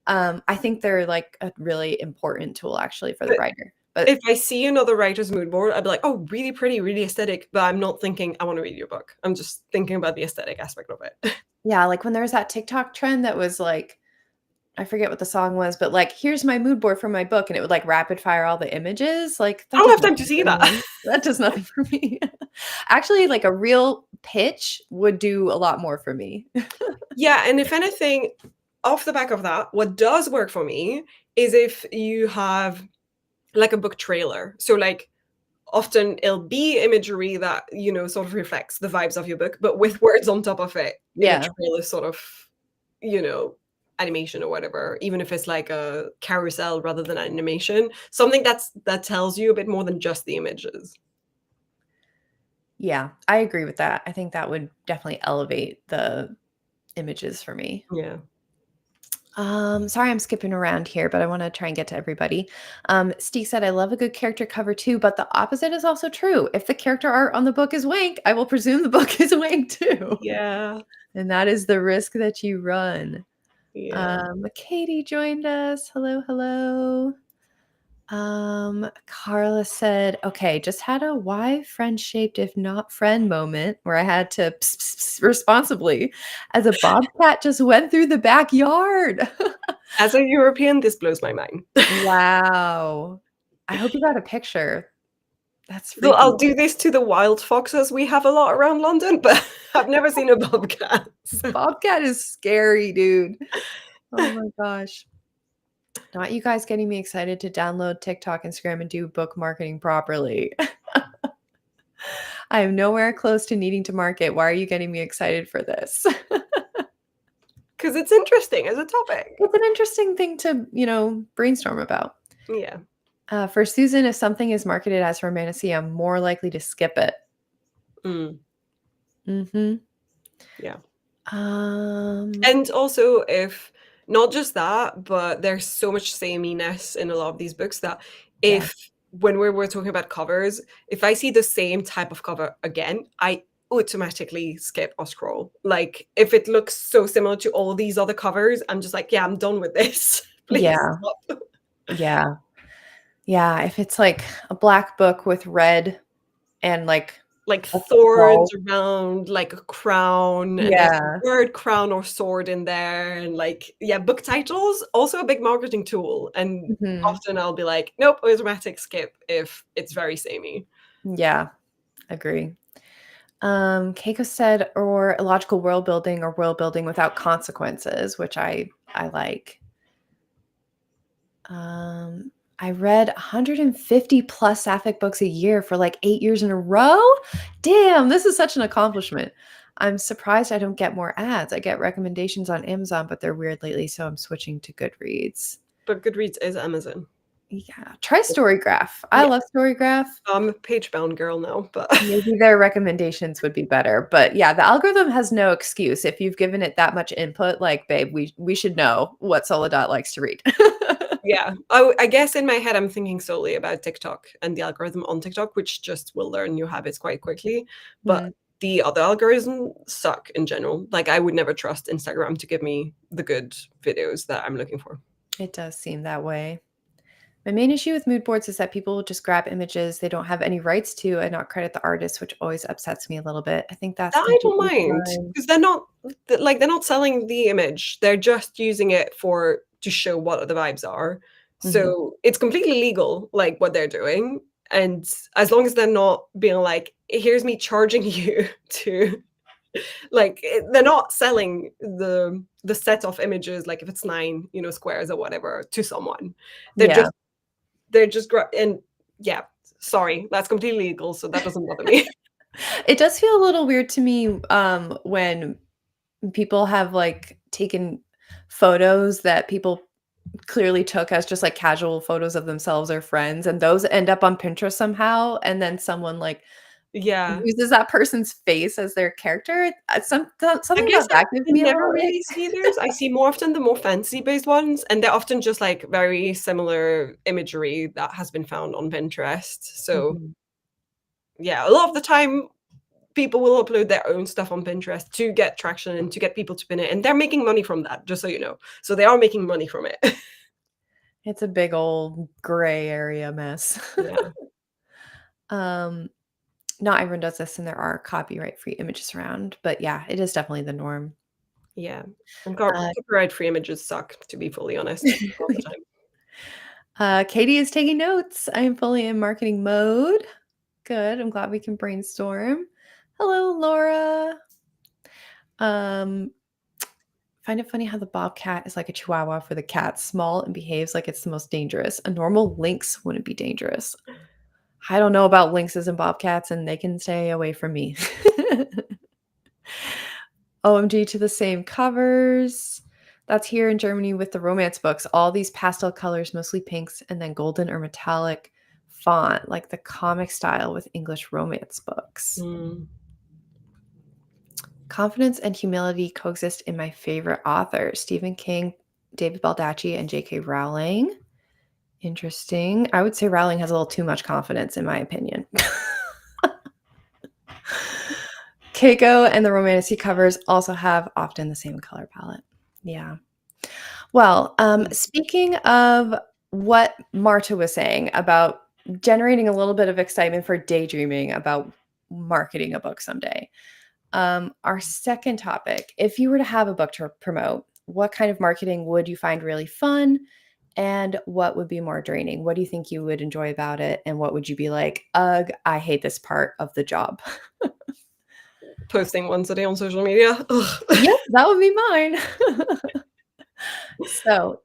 I think they're, like, a really important tool actually for the but writer. But if I see another writer's mood board, I'd be like, "Oh, really pretty, really aesthetic," but I'm not thinking, "I wanna read your book." I'm just thinking about the aesthetic aspect of it. yeah, like, when there was that TikTok trend that was, like, I forget what the song was, but, like, "Here's my mood board for my book," and it would, like, rapid fire all the images, like, I that don't does have time to nothing see for that. me. That does nothing for me. Actually, like, a real pitch would do a lot more for me. Yeah, and if anything, off the back of that, what does work for me is if you have like a book trailer. So like often it'll be imagery that, sort of reflects the vibes of your book, but with words on top of it in a Yeah. trailer sort of, you know, animation or whatever, even if it's like a carousel rather than animation, something that tells you a bit more than just the images. Yeah, I agree with that. I think that would definitely elevate the images for me. Yeah. Sorry I'm skipping around here, but I want to try and get to everybody. Steve said, I love a good character cover too, but the opposite is also true. If the character art on the book is wank, I will presume the book is wank too. Yeah. And that is the risk that you run. Yeah. Katie joined us. Hello, hello. Carla said, okay, just had a why friend shaped if not friend moment where I had to responsibly as a bobcat just went through the backyard. As a European, this blows my mind. Wow. I hope you got a picture. That's So I'll freaky. do this to the wild foxes we have a lot around London, but I've never seen a bobcat. Bobcat is scary, dude. Oh my gosh. Not you guys getting me excited to download TikTok, Instagram, and do book marketing properly. I am nowhere close to needing to market. Why are you getting me excited for this? Because it's interesting as a topic. It's an interesting thing to, brainstorm about. Yeah. For Susan, if something is marketed as romantasy, I'm more likely to skip it. Mm, Mhm. yeah. Um, And also if not just that, but there's so much sameness in a lot of these books that Yeah. if when we were talking about covers, if I see the same type of cover again, I automatically skip or scroll. Like if it looks so similar to all these other covers, I'm just like, yeah, I'm done with this. Please Yeah. stop. Yeah. Yeah. If it's like a black book with red and like Like a thorns skull. around like a crown, and there's the Yeah. word crown or sword in there, and like yeah, book titles also a big marketing tool, and Mhm. often I'll be like, nope, automatic skip if it's very samey. Yeah. Agree. Keiko said, or illogical world building without consequences, which I like. Um, I read 150 plus sapphic books a year for like 8 years in a row. Damn, this is such an accomplishment. I'm surprised I don't get more ads. I get recommendations on Amazon, but they're weird lately, so I'm switching to Goodreads. But Goodreads is Amazon. Yeah, try Storygraph. I Yeah, love Storygraph. I'm a page bound girl now, but Maybe their recommendations would be better. But yeah, the algorithm has no excuse. If you've given it that much input, like, babe, we should know what Soledad likes to read. yeah, I guess in my head I'm thinking solely about TikTok and the algorithm on TikTok, which just will learn new habits quite quickly. But Hmm, the other algorithms suck in general. Like I would never trust Instagram to give me the good videos that I'm looking for. it does seem that way. My main issue with mood boards is that people will just grab images they don't have any rights to and not credit the artist, which always upsets me a little bit. I think that's That I don't completely mind fine. because they're not selling the image. They're just using it for to show what the vibes are. Mhm. So it's completely legal, like what they're doing. And as long as they're not being like, here's me charging you to like they're not selling the set of images, like if it's nine, squares or whatever to someone. They're Yeah. just and yeah, sorry, that's completely legal, so that doesn't bother me. It does feel a little weird to me, when people have, like, taken photos that people clearly took as just, like, casual photos of themselves or friends, and those end up on Pinterest somehow, and then someone, like, Yeah. uses that person's face as their character. I Something guess about that gives I me a never little ick. really see those. I see more often the more fancy-based ones, and they're often just, like, very similar imagery that has been found on Pinterest. So, Mhm. yeah, a lot of the time, people will upload their own stuff on Pinterest to get traction and to get people to pin it, and they're making money from that, just so you know. So they are making money from it. It's a big old gray area mess. Yeah, Um, Not everyone does this, and there are copyright-free images around, but yeah, it is definitely the norm. yeah. And Uh, copyright-free images suck, to be fully honest, all the time. Katie is taking notes. I am fully in marketing mode. Good. I'm glad we can brainstorm. Hello, Laura. Um, find it funny how the bobcat is like a chihuahua for the cat, small and behaves like it's the most dangerous. A normal lynx wouldn't be dangerous. I don't know about lynxes and bobcats, and they can stay away from me. OMG to the same covers. That's here in Germany with the romance books. All these pastel colors, mostly pinks, and then golden or metallic font, like the comic style with English romance books. Mm. Confidence and humility coexist in my favorite authors Stephen King, David Baldacci, and J.K. Rowling. Interesting. I would say Rowling has a little too much confidence, in my opinion. Keiko and the Romantasy covers also have often the same color palette. Yeah. Well, speaking of what Marta was saying about generating a little bit of excitement for daydreaming about marketing a book someday, our second topic, if you were to have a book to promote, what kind of marketing would you find really fun? And what would be more draining? What do you think you would enjoy about it? And what would you be like, ugh, I hate this part of the job? Posting once a day on social media. Ugh. Yep, that would be mine. So,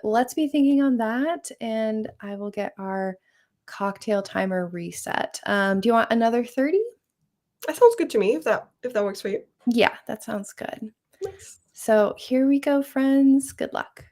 let's be thinking on that, and I will get our cocktail timer reset. Do you want another 30? That sounds good to me if that works for you. Yeah, that sounds good. Nice. So, here we go, friends. Good luck.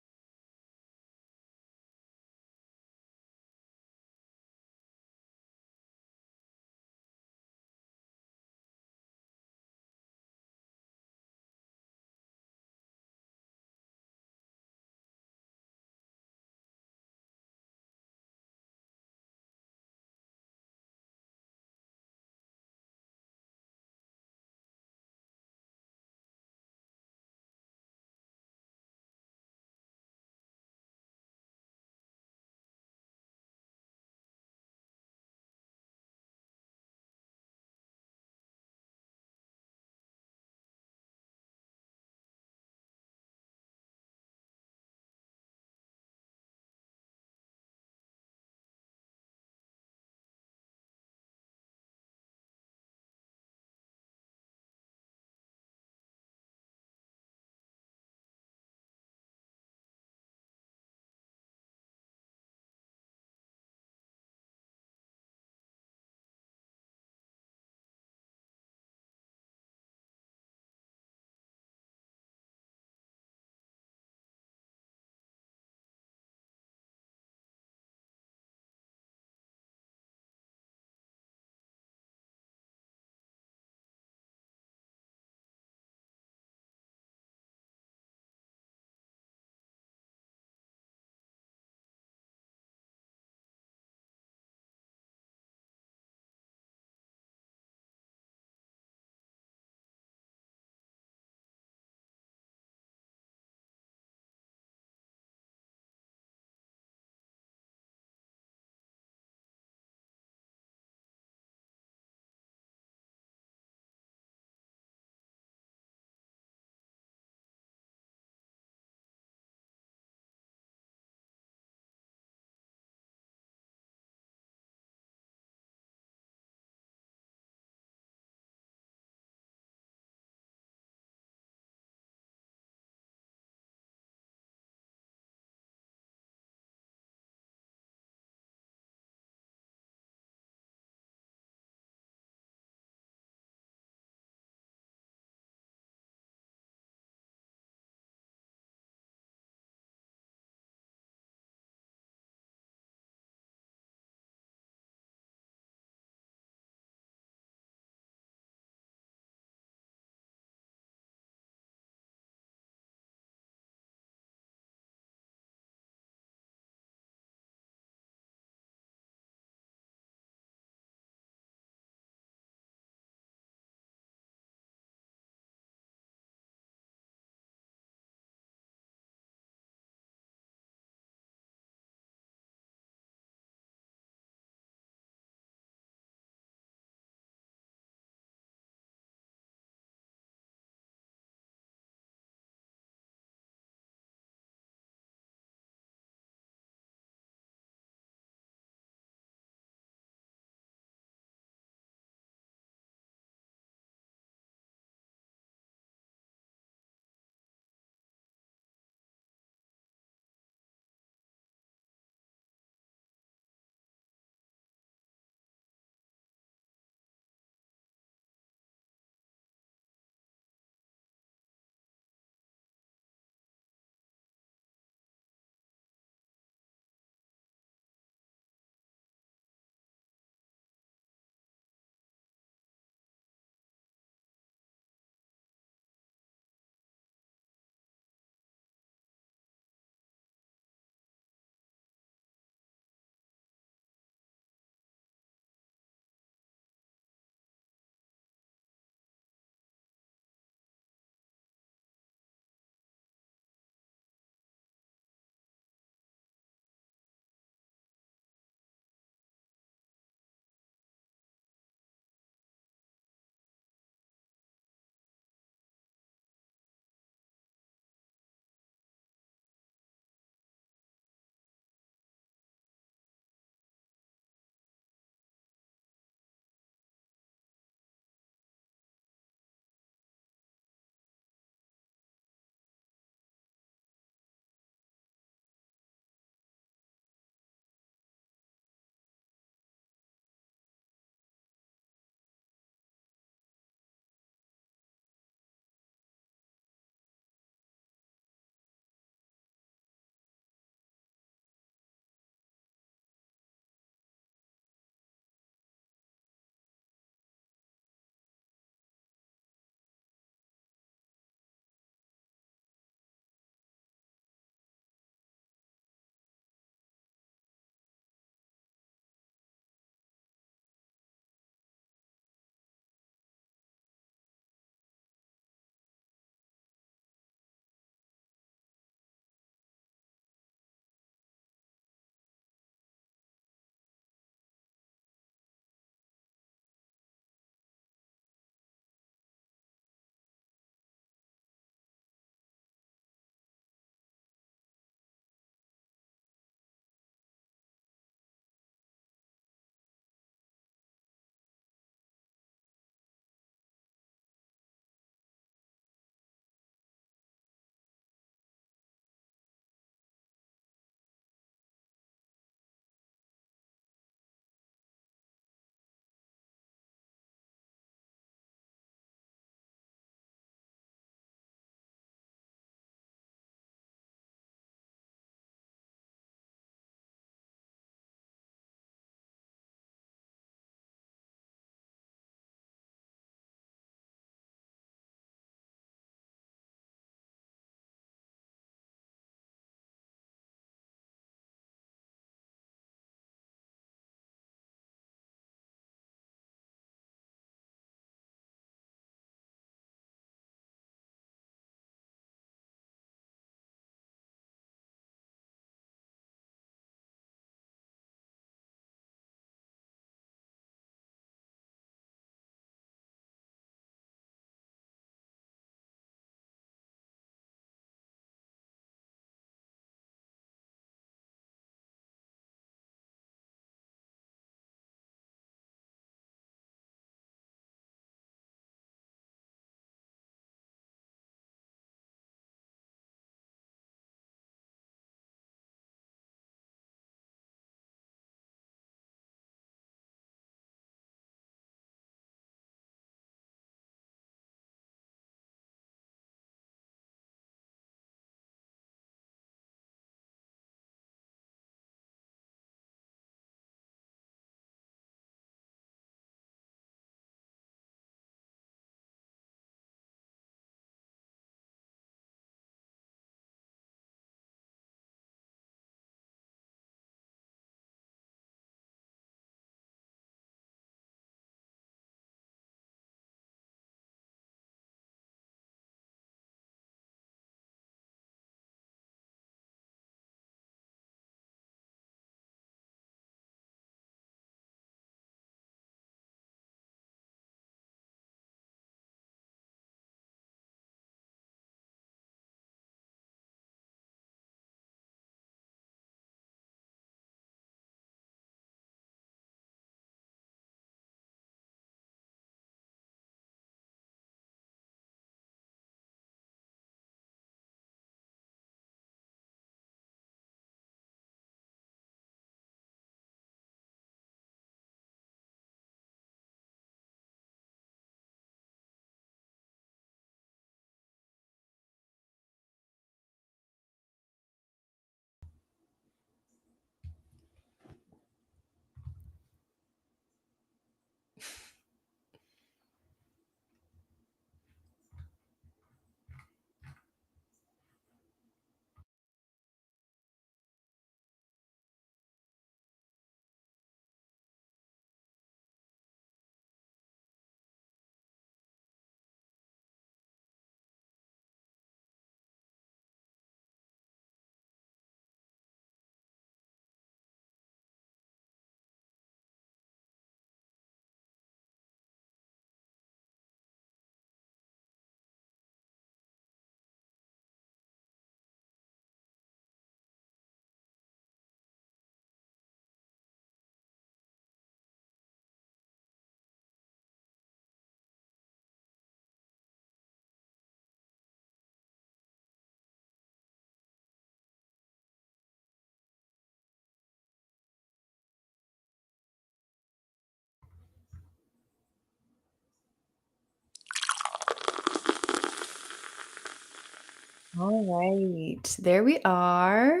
All right, there we are.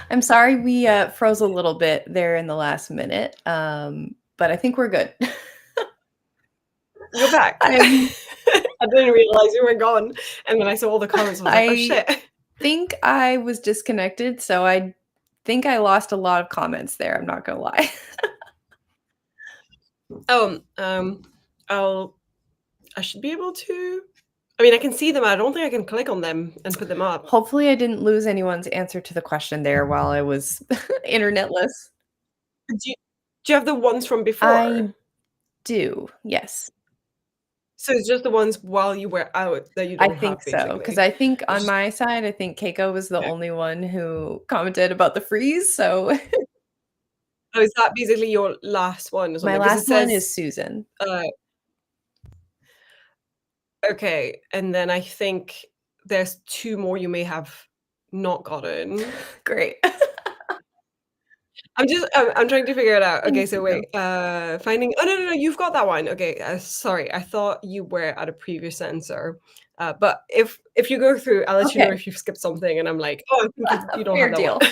I'm sorry we froze a little bit there in the last minute, but I think we're good. You're back. I'm I didn't realize you were gone, and then I saw all the comments. I was like, "Oh I shit." think I was disconnected, so I think I lost a lot of comments there, I'm not gonna lie. Oh, I'll. I should be able to. I mean, I can see them. I don't think I can click on them and put them up. Hopefully, I didn't lose anyone's answer to the question there while I was internetless. Do you, do you have the ones from before? I do, yes. So it's just the ones while you were out that you I don't think have, so, because basically. I think It's on just my side, I think Keiko was the yeah. only one who commented about the freeze, so Oh, is that basically your last one or my something? Because it last one is says, Susan. uh, okay, and then I think there's 2 more you may have not gotten. Great. I'm trying to figure it out. Okay, Thank so you. wait, finding oh, no, you've got that one. Okay, sorry, I thought you were at a previous answer. But if you go through, I'll let you know Okay, if you've skipped something and I'm like, "Oh, I think you don't have fair that one." deal.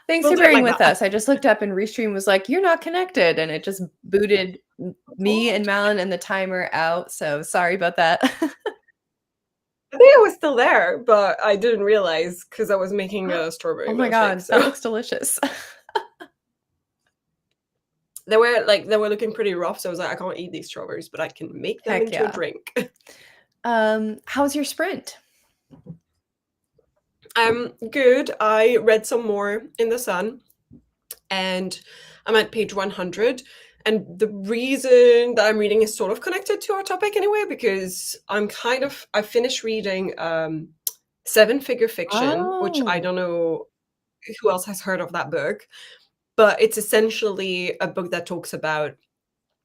Thanks We'll for do it bearing like with that. us. I just looked up and Restream was like, "You're not connected," and it just booted me and Malin and the timer out, so sorry about that. I think I was still there, but I didn't realize because I was making a Oh strawberry my milkshake, god, that so looks delicious. they were looking pretty rough, so I was like, "I can't eat these strawberries, but I can make them Heck into a yeah. drink." How's your sprint? Good. I read some more in the Sun, and I'm at page 100. And the reason that I'm reading is sort of connected to our topic anyway, because I finished reading Seven Figure Fiction, which I Oh, don't know who else has heard of that book, but it's essentially a book that talks about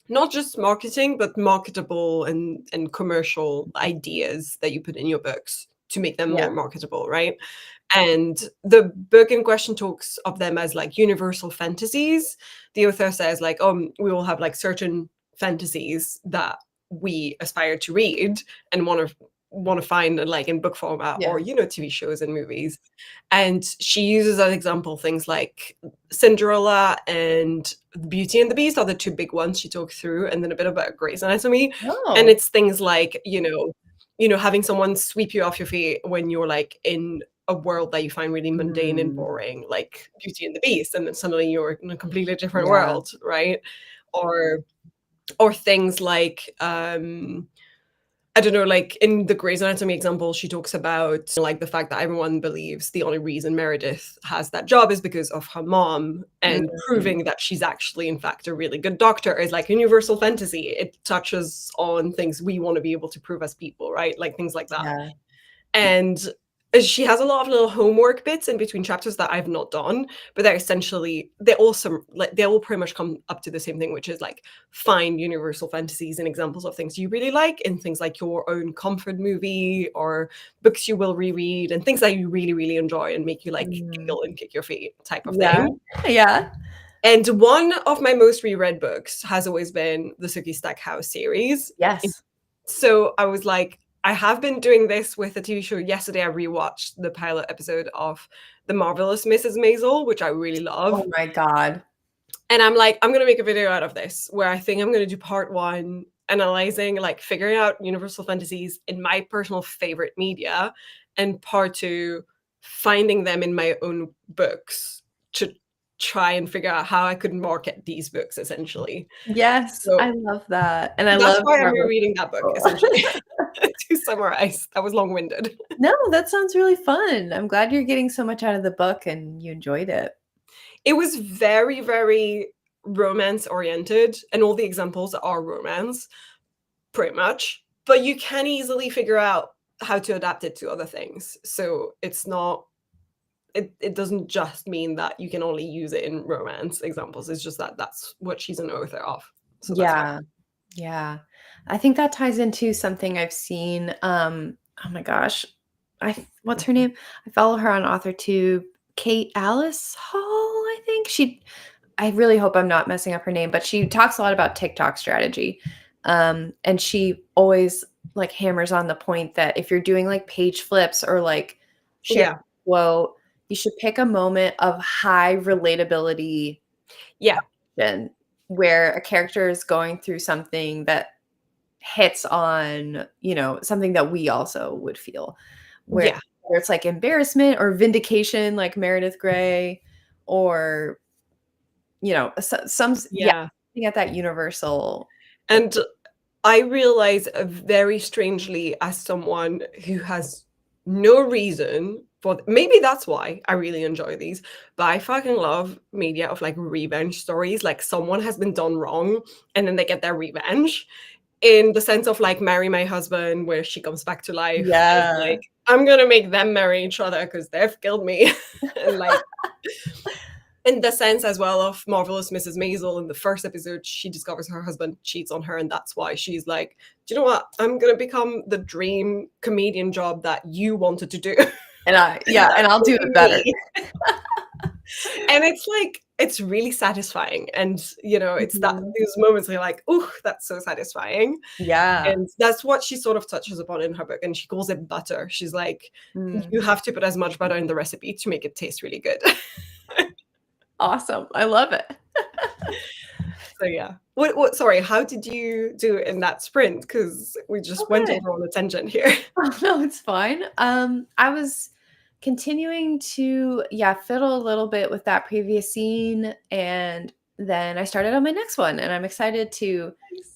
not just marketing, but marketable and commercial ideas that you put in your books to make them yeah. more marketable, right? And the book in question talks of them as like universal fantasies. The author says like, oh, we all have like certain fantasies that we aspire to read and want to find like in book format or Yeah. TV shows and movies. And she uses as example things like Cinderella and Beauty and the Beast are the 2 big ones she talked through, and then a bit about Grey's Anatomy. And Oh. it's things like, having someone sweep you off your feet when you're like in a world that you find really mundane and Mm, boring, like Beauty and the Beast, and then suddenly you're in a completely different yeah. world, right? Or or things like I don't know, like in the Grey's Anatomy example, she talks about like the fact that everyone believes the only reason Meredith has that job is because of her mom, and Mm, proving that she's actually, in fact, a really good doctor is like universal fantasy. It touches on things we want to be able to prove as people, right? Like things like that. yeah. And she has a lot of little homework bits in between chapters that I've not done, but they're also like they all pretty much come up to the same thing, which is like find universal fantasies and examples of things you really like in things like your own comfort movie or books you will reread and things that you really, really enjoy and make you like Mm, giggle and kick your feet type of yeah. thing. Yeah. And one of my most reread books has always been the Sookie Stackhouse series. Yes. So I was like, I have been doing this with a TV show. Yesterday, I rewatched the pilot episode of The Marvelous Mrs. Maisel, which I really love. Oh my god. And I'm like, I'm going to make a video out of this where I think I'm going to do part one, analyzing, like figuring out universal fantasies in my personal favorite media, and part two, finding them in my own books to try and figure out how I could market these books essentially. Yes, So I love that, and I that's love why I'm Marvel rereading that book, people. essentially. To summarize, that was long-winded. No, that sounds really fun. I'm glad you're getting so much out of the book and you enjoyed it. It was very, very romance-oriented, and all the examples are romance, pretty much, but you can easily figure out how to adapt it to other things. So it's not it doesn't just mean that you can only use it in romance examples, it's just that that's what she's an author of. So that's why. Yeah, yeah. I think that ties into something I've seen, oh my gosh, what's her name? I follow her on AuthorTube, Kate Alice Hall, I think? I really hope I'm not messing up her name, but she talks a lot about TikTok strategy. And she always like hammers on the point that if you're doing like page flips or like share Yeah. a quote, you should pick a moment of high relatability Yeah. and where a character is going through something that hits on, something that we also would feel. Where Yeah. whether it's like embarrassment or vindication, like Meredith Grey, or yeah, Yeah. looking at that universal. And I realize very strangely, as someone who has no reason for, maybe that's why I really enjoy these, but I fucking love media of like revenge stories. Like someone has been done wrong and then they get their revenge, in the sense of like Marry My Husband, where she comes back to life and Yeah. like, I'm gonna make them marry each other because they've killed me. And like, in the sense as well of Marvelous Mrs. Maisel, in the first episode, she discovers her husband cheats on her, and that's why she's like, do you know what? I'm gonna become the dream comedian job that you wanted to do. And That's I'll do gonna it be better. me. And it's like, it's really satisfying. And it's that Mhm. those moments where you're like, oh, that's so satisfying. Yeah. And that's what she sort of touches upon in her book. And she calls it butter. She's like, Mm. you have to put as much butter in the recipe to make it taste really good. Awesome. I love it. So yeah. What sorry, how did you do it in that sprint? Because we just went Okay. over on a tangent here. Oh, no, it's fine. I was continuing to, yeah, fiddle a little bit with that previous scene, and then I started on my next one, and I'm excited to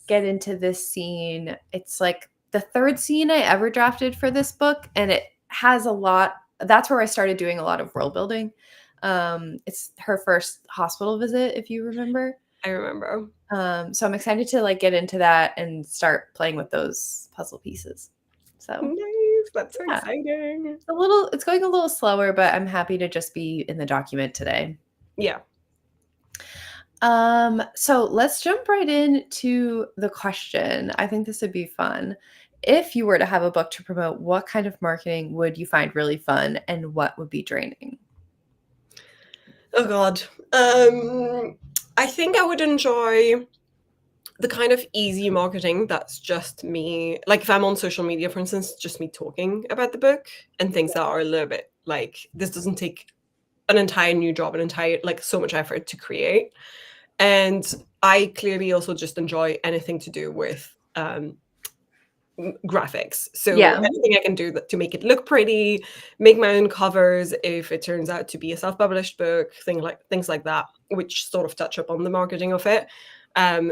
get into this scene. It's like the third scene I ever drafted for this book, and it has a lot. That's where I started doing a lot of world building. It's her first hospital visit, if you remember. I remember. So I'm excited to like get into that and start playing with those puzzle pieces. So Nice. That's so yeah, exciting. it's going a little slower, but I'm happy to just be in the document today. Yeah. So let's jump right into the question. I think this would be fun. If you were to have a book to promote, what kind of marketing would you find really fun and what would be draining? Oh God. I think I would enjoy the kind of easy marketing that's just me. Like if I'm on social media, for instance, just me talking about the book and things that are a little bit like, this doesn't take an entire new job, an entire like so much effort to create. And I clearly also just enjoy anything to do with graphics. So Yeah. anything I can do to make it look pretty, make my own covers if it turns out to be a self-published book, things like that, which sort of touch up on the marketing of it.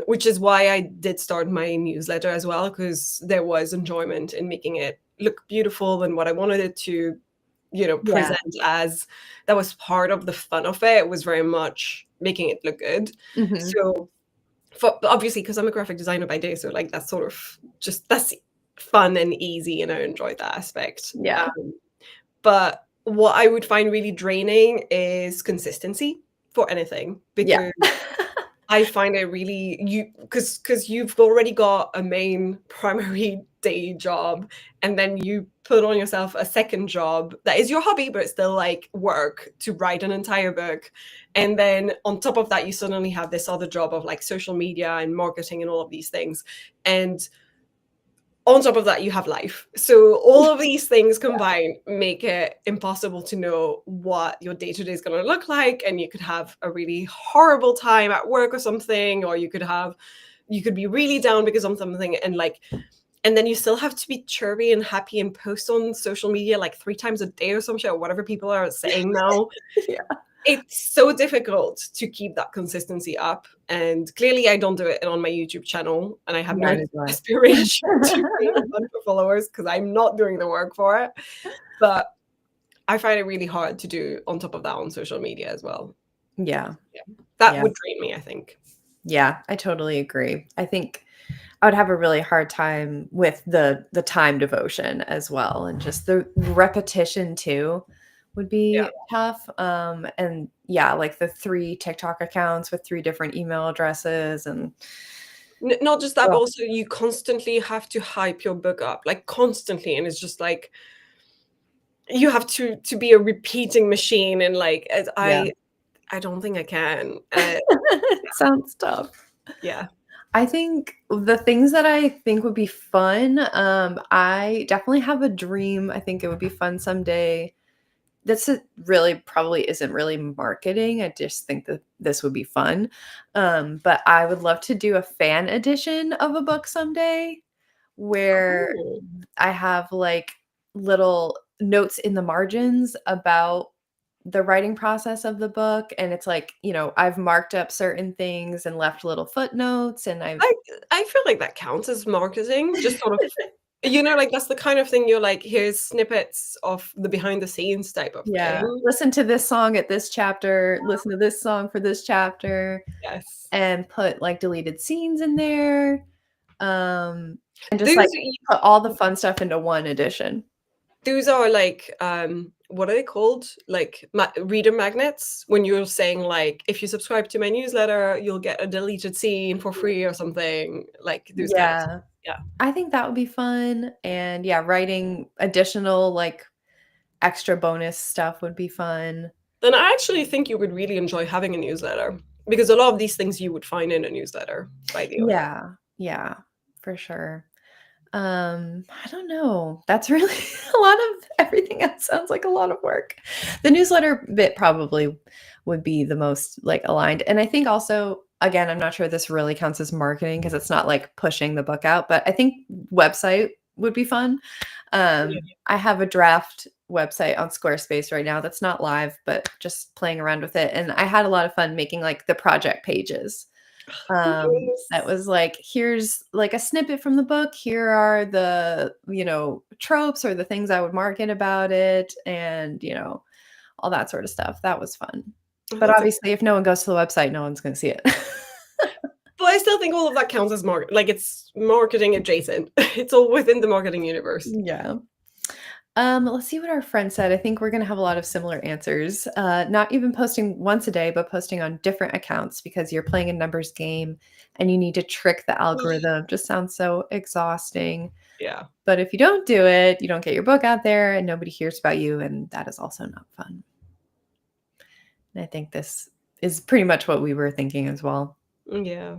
Which is why I did start my newsletter as well, because there was enjoyment in making it look beautiful and what I wanted it to, Yeah. present as. That was part of the fun of it. It was very much making it look good. Hmm. So for obviously, because I'm a graphic designer by day, so like that's sort of just that's fun and easy, and I enjoyed that aspect. Yeah. But what I would find really draining is consistency for anything, Yeah. because I find it really because you've already got a main primary day job, and then you put on yourself a second job that is your hobby, but it's still like work to write an entire book. And then on top of that, you suddenly have this other job of like social media and marketing and all of these things. And on top of that, you have life. So all of these things combined make it impossible to know what your day-to-day is going to look like. And you could have a really horrible time at work or something, or you could be really down because of something, and then you still have to be chirpy and happy and post on social media like 3 times a day or some shit, or whatever people are saying now. Yeah. It's so difficult to keep that consistency up. And clearly I don't do it on my YouTube channel, and I have no Neither do I. aspiration to gain a bunch of followers because I'm not doing the work for it. But I find it really hard to do on top of that on social media as well. Yeah. Yeah. That Yeah. would drain me, I think. Yeah, I totally agree. I think I would have a really hard time with the time devotion as well, and just the repetition too would Yeah. be tough. And yeah, like the 3 TikTok accounts with 3 different email addresses and Not just that, but oh, also you constantly have to hype your book up, like constantly. And it's just like you have to be a repeating machine. And like yeah. I don't think I can. It sounds tough. Yeah. I think the things that I think would be fun, I definitely have a dream. I think it would be fun someday. Really probably isn't really marketing. I just think that this would be fun. But I would love to do a fan edition of a book someday where Oh. I have like little notes in the margins about the writing process of the book. And it's like, I've marked up certain things and left little footnotes and I've I I feel like that counts as marketing, just sort of like, that's the kind of thing you're like, "Here's snippets of the behind the scenes type of yeah, thing." listen to this song at this chapter, listen to this song for this chapter, Yes. and put like deleted scenes in there. And just like Those put all the fun stuff into one edition. those are like, what are they called? Like, reader magnets, when you're saying, like, "If you subscribe to my newsletter, you'll get a deleted scene for free," or something, like, those kind of Yeah. stuff. Yeah. I think that would be fun. And yeah, writing additional like extra bonus stuff would be fun. Then I actually think you would really enjoy having a newsletter, because a lot of these things you would find in a newsletter by the author. Yeah. Yeah, for sure. I don't know. That's really a lot of everything else sounds like a lot of work. The newsletter bit probably would be the most like aligned. And I think also, again, I'm not sure this really counts as marketing because it's not like pushing the book out, but I think website would be fun. Yeah. I have a draft website on Squarespace right now that's not live, but just playing around with it. And I had a lot of fun making like the project pages. That Yes. was like, here's like a snippet from the book. Here are the, tropes or the things I would market about it and, all that sort of stuff. That was fun. Oh, But that's obviously, if no one goes to the website, no one's going to see it. but I still think all of that counts as like, it's marketing adjacent. It's all within the marketing universe. Yeah. Let's see what our friend said. I think we're going to have a lot of similar answers. Not even posting once a day, but posting on different accounts because you're playing a numbers game and you need to trick the algorithm. Just sounds so exhausting. Yeah. But if you don't do it, you don't get your book out there and nobody hears about you. And that is also not fun. And I think this is pretty much what we were thinking as well. Yeah.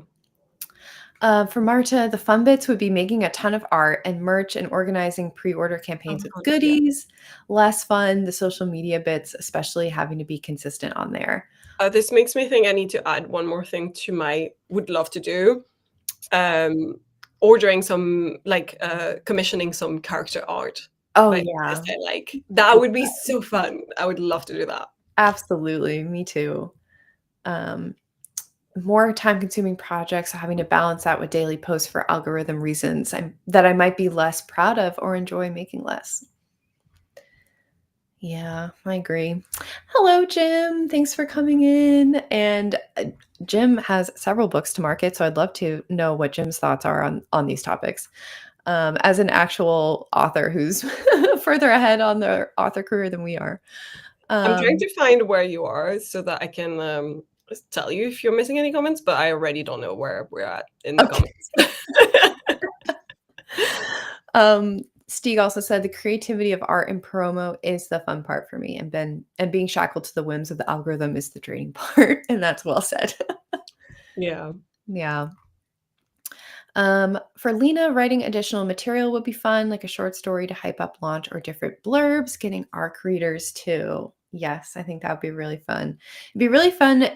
For Marta, the fun bits would be making a ton of art and merch and organizing pre-order Oh campaigns with god, yeah. goodies. Less fun, the social media bits, especially having to be consistent on there. This makes me think I need to add one more thing to my would love to do. Um, ordering some, like, commissioning some character art Oh, by yeah. artists I like. That would be so fun. I would love to do that. Absolutely. Me too. Um, More time-consuming projects, so having to balance that with daily posts for algorithm reasons that I might be less proud of or enjoy making less. Yeah, I agree. Hello, Jim. Thanks for coming in. And Jim has several books to market, so I'd love to know what Jim's thoughts are on these topics. As an actual author who's further ahead on their author career than we are. I'm trying Um, to find where you are so that I can, tell you if you're missing any comments, but I already don't know where we're at in the okay. comments. Stieg also said the creativity of art and promo is the fun part for me, and being shackled to the whims of the algorithm is the draining part, and that's well said. Yeah. Yeah. For Lena, writing additional material would be fun, like a short story to hype up launch or different blurbs, getting ARC readers too. Yes, I think that would be really fun. It'd be really fun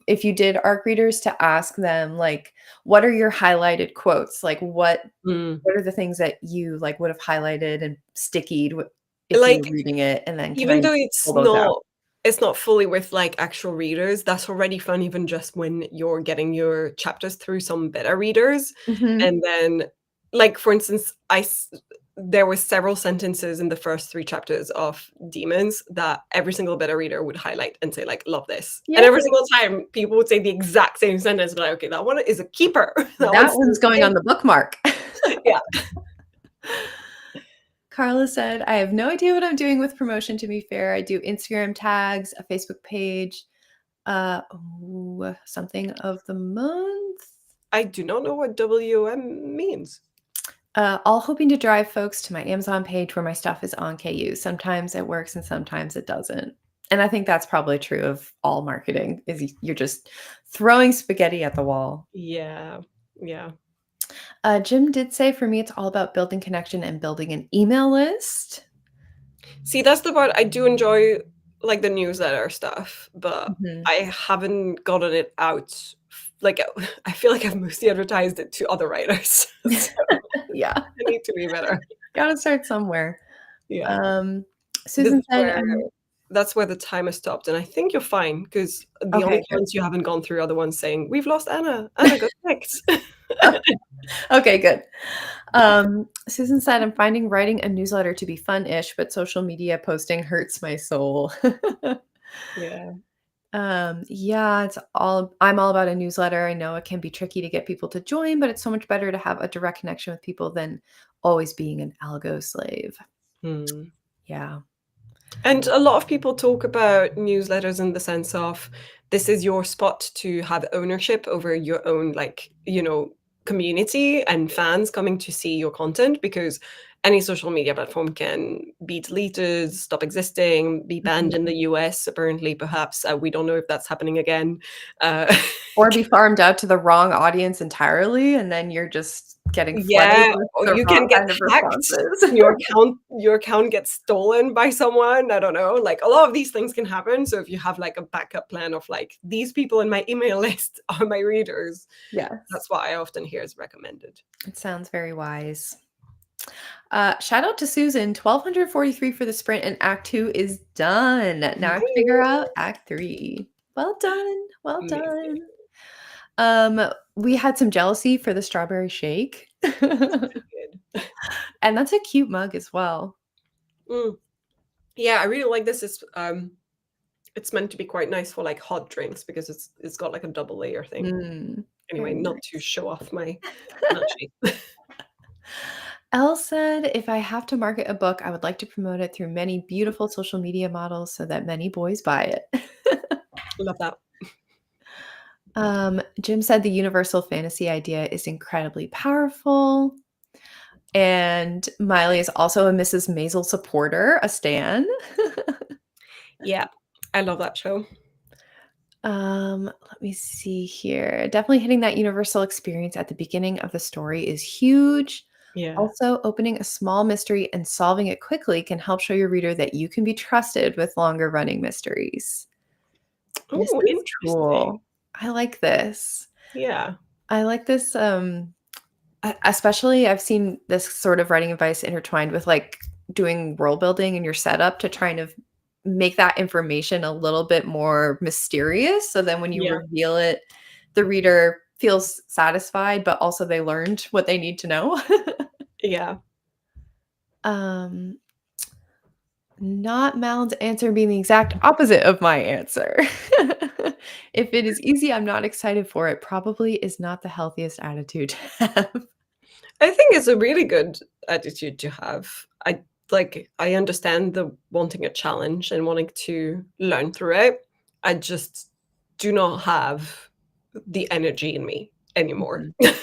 if you did ARC readers to ask them like, what are your highlighted quotes? Like Mm. what are the things that you like would have highlighted and stickied if you were Like, reading it? And then can even I though pull those out? it's not fully with, like, actual readers, that's already fun even just when you're getting your chapters through some beta readers, Mhm. and then, like, for instance, there were several sentences in the first 3 chapters of Demons that every single beta reader would highlight and say, like, "Love this," and Yeah. every single time, people would say the exact same sentence, be like, "Okay, that one is a keeper. That That one's one's going on the bookmark. Yeah. Carla said, I have no idea what I'm doing with promotion, to be fair. I do Instagram tags, a Facebook page, something of the month. I do not know what WM means. All hoping to drive folks to my Amazon page where my stuff is on KU. Sometimes it works and sometimes it doesn't. And I think that's probably true of all marketing is you're just throwing spaghetti at the wall. Yeah. Yeah. Jim did say for me, it's all about building connection and building an email list. See, that's the part I do enjoy, like the newsletter stuff, but Mhm. I haven't gotten it out. Like, I feel like I've mostly advertised it to other writers, so Yeah, I need to be better. gotta start somewhere. Yeah. Um, This Susan is said, where that's where the timer stopped, and I think you're fine because the okay, only good. ones you haven't gone through are the ones saying, "We've lost Anna. Anna got picked." Okay, good. Susan said, I'm finding writing a newsletter to be fun-ish, but social media posting hurts my soul. Yeah. Yeah, I'm all about a newsletter. I know it can be tricky to get people to join, but it's so much better to have a direct connection with people than always being an algo slave. Hmm. Yeah. And a lot of people talk about newsletters in the sense of this is your spot to have ownership over your own, like, community and fans coming to see your content because any social media platform can be deleted, stop existing, be banned in Mhm. the US, apparently, perhaps. We don't know if that's happening again. Uh, Or be farmed out to the wrong audience entirely, and then you're just getting flooded Yeah, with or the you wrong can get kind of hacked. responses. Your account gets stolen by someone. I don't know. Like a lot of these things can happen. So if you have like a backup plan of like these people in my email list are my readers, Yes, that's what I often hear is recommended. it sounds very wise. Shout out to Susan, 1,243 for the sprint, and Act 2 is done. Now I have to figure out Nice. Act 3. Well done, well Amazing. done. We had some jealousy for the strawberry shake. Good. And that's a cute mug as well. Mm. Yeah, I really like this. It's meant to be quite nice for like hot drinks because it's got like a double layer thing. Anyway, Very not to nice. show off my milkshake. Elle said, if I have to market a book, I would like to promote it through many beautiful social media models so that many boys buy it. Love that. Jim said the universal fantasy idea is incredibly powerful. And Miley is also a Mrs. Maisel supporter, a stan. Yeah, I love that show. Let me see here. Definitely hitting that universal experience at the beginning of the story is huge. Yeah. Also, opening a small mystery and solving it quickly can help show your reader that you can be trusted with longer running mysteries. This Oh, is interesting. cool. I like this. Yeah. I like this. Especially, I've seen this sort of writing advice intertwined with like doing world building and your setup to try and make that information a little bit more mysterious. So then when you Yeah. reveal it, the reader feels satisfied, but also they learned what they need to know. Yeah. um, Not Malin's answer being the exact opposite of my answer. If it is easy, I'm not excited for it. Probably is not the healthiest attitude to have. I think it's a really good attitude to have. I understand the wanting a challenge and wanting to learn through it. I just do not have the energy in me anymore. Mhm.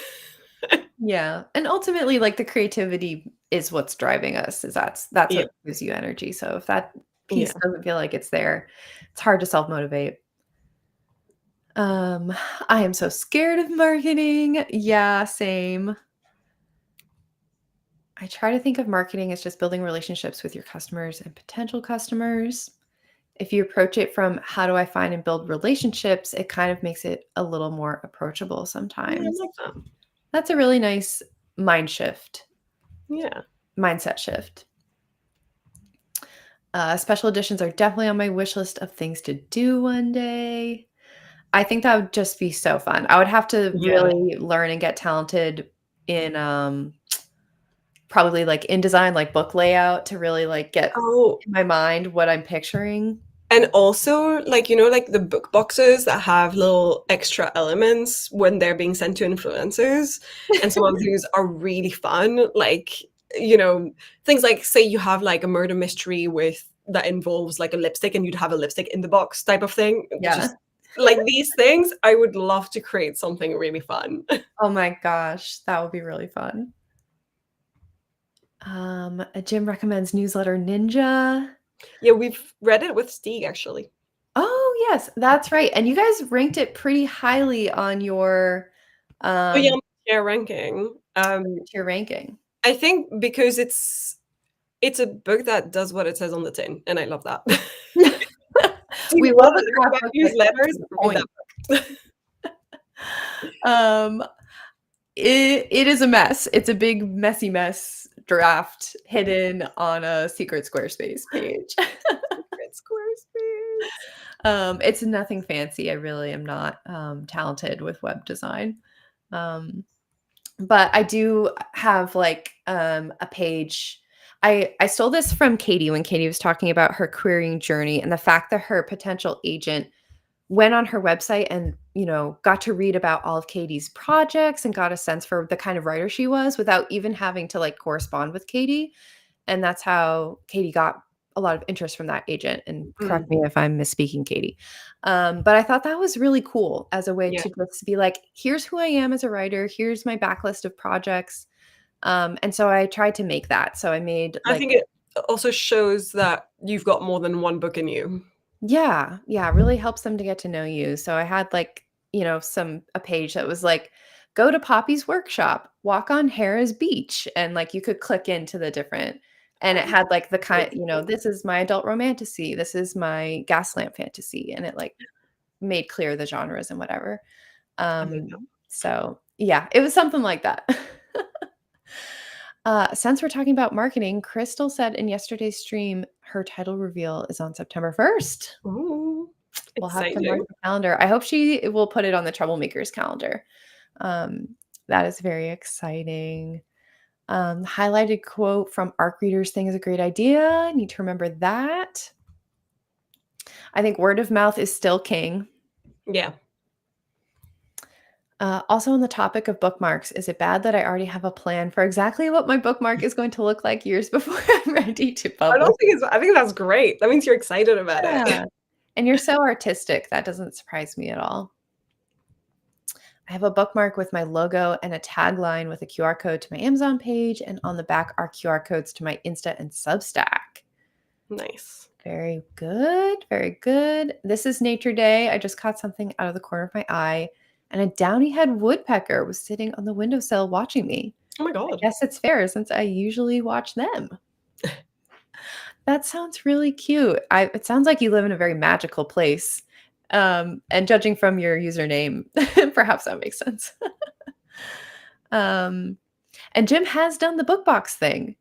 Yeah, and ultimately, like, the creativity is what's driving us, is that's Yeah. what gives you energy, so if that piece Yeah. doesn't feel like it's there, it's hard to self-motivate. Um, I am so scared of marketing. Yeah, same. I try to think of marketing as just building relationships with your customers and potential customers. If you approach it from how do I find and build relationships, it kind of makes it a little more approachable Yeah, I sometimes. like that. That's a really nice mind shift, Yeah. mindset shift. Special editions are definitely on my wish list of things to do one day. I think that would just be so fun. I would have to Yeah. really learn and get talented in probably like InDesign, like book layout to really like get Oh, in my mind what I'm picturing. and also, like, like the book boxes that have little extra elements when they're being sent to influencers. And some of these are really fun. Like, things like, say you have like a murder mystery with that involves like a lipstick and you'd have a lipstick in the box type of thing. Yeah. Just like these things, I would love to create something really fun. Oh my gosh, that would be really fun. Jim recommends Newsletter Ninja. Yeah, we've read it with Stieg actually. Oh, yes, that's right, and you guys ranked it pretty highly on your, Oh, yeah, um tier ranking. Tier ranking. I think because it's a book that does what it says on the tin, and I love that. Do We you love want a to learn craft about book that gets newsletters? to the Read that point. book. Um, it is a mess. It's a big messy mess draft hidden on a secret Squarespace page. Secret Squarespace. It's nothing fancy. I really am not talented with web design. Um, but I do have like a page. I stole this from Katie when Katie was talking about her querying journey and the fact that her potential agent went on her website and, got to read about all of Katie's projects and got a sense for the kind of writer she was without even having to like correspond with Katie. And that's how Katie got a lot of interest from that agent. And correct Mm, me if I'm misspeaking, Katie. But I thought that was really cool as a way yeah. to just be like, here's who I am as a writer. Here's my backlist of projects. And so I tried to make that. So I made I like, think it also shows that you've got more than one book in you. yeah, yeah, really helps them to get to know you. So I had like, a page that was like, go to Poppy's workshop, walk on Harrah's beach. And like you could click into the different, and it Oh, had like the kind, exciting. this is my adult romantasy, this is my gaslamp fantasy. And it like made clear the genres and whatever. I love that. So yeah, it was something like that. Since we're talking about marketing, Crystal said in yesterday's stream her title reveal is on September 1st. Ooh, We'll have to mark exciting. the calendar. I hope she will put it on the Troublemakers calendar. Um, that is very exciting. Highlighted quote from Arc Readers thing is a great idea. I need to remember that. I think word of mouth is still king. Yeah. Also, on the topic of bookmarks, is it bad that I already have a plan for exactly what my bookmark is going to look like years before I'm ready to I publish? don't think it's I think that's great. That means you're excited about it. Yeah. And you're so artistic. That doesn't surprise me at all. I have a bookmark with my logo and a tagline with a QR code to my Amazon page, and on the back are QR codes to my Insta and Substack. Nice. Very good. Very good. This is Nature Day. I just caught something out of the corner of my eye, and a downy head woodpecker was sitting on the windowsill watching me. Oh my I god. guess it's fair since I usually watch them. That sounds really cute. It sounds like you live in a very magical place. And judging from your username, perhaps that makes sense. Um, and Jim has done the book box thing.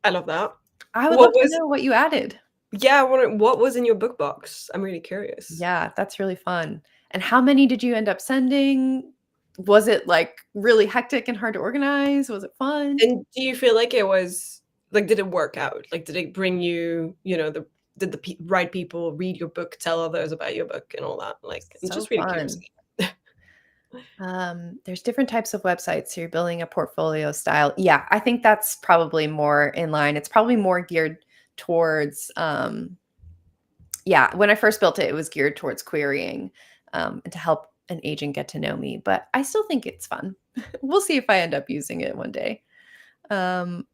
I love that. I would What love to was know what you added. Yeah, what was in your book box? I'm really curious. Yeah, that's really fun. And how many did you end up sending? Was it like really hectic and hard to organize? Was it fun? And do you feel like it was like, did it work out? Like, did it bring you, did the right people read your book, tell others about your book and all that? Like, I'm So just really curious. fun. There's different types of websites. So you're building a portfolio style. Yeah, I think that's probably more in line. It's probably more geared towards, yeah, when I first built it, it was geared towards querying and to help an agent get to know me. But I still think it's fun. We'll see if I end up using it one day. Um,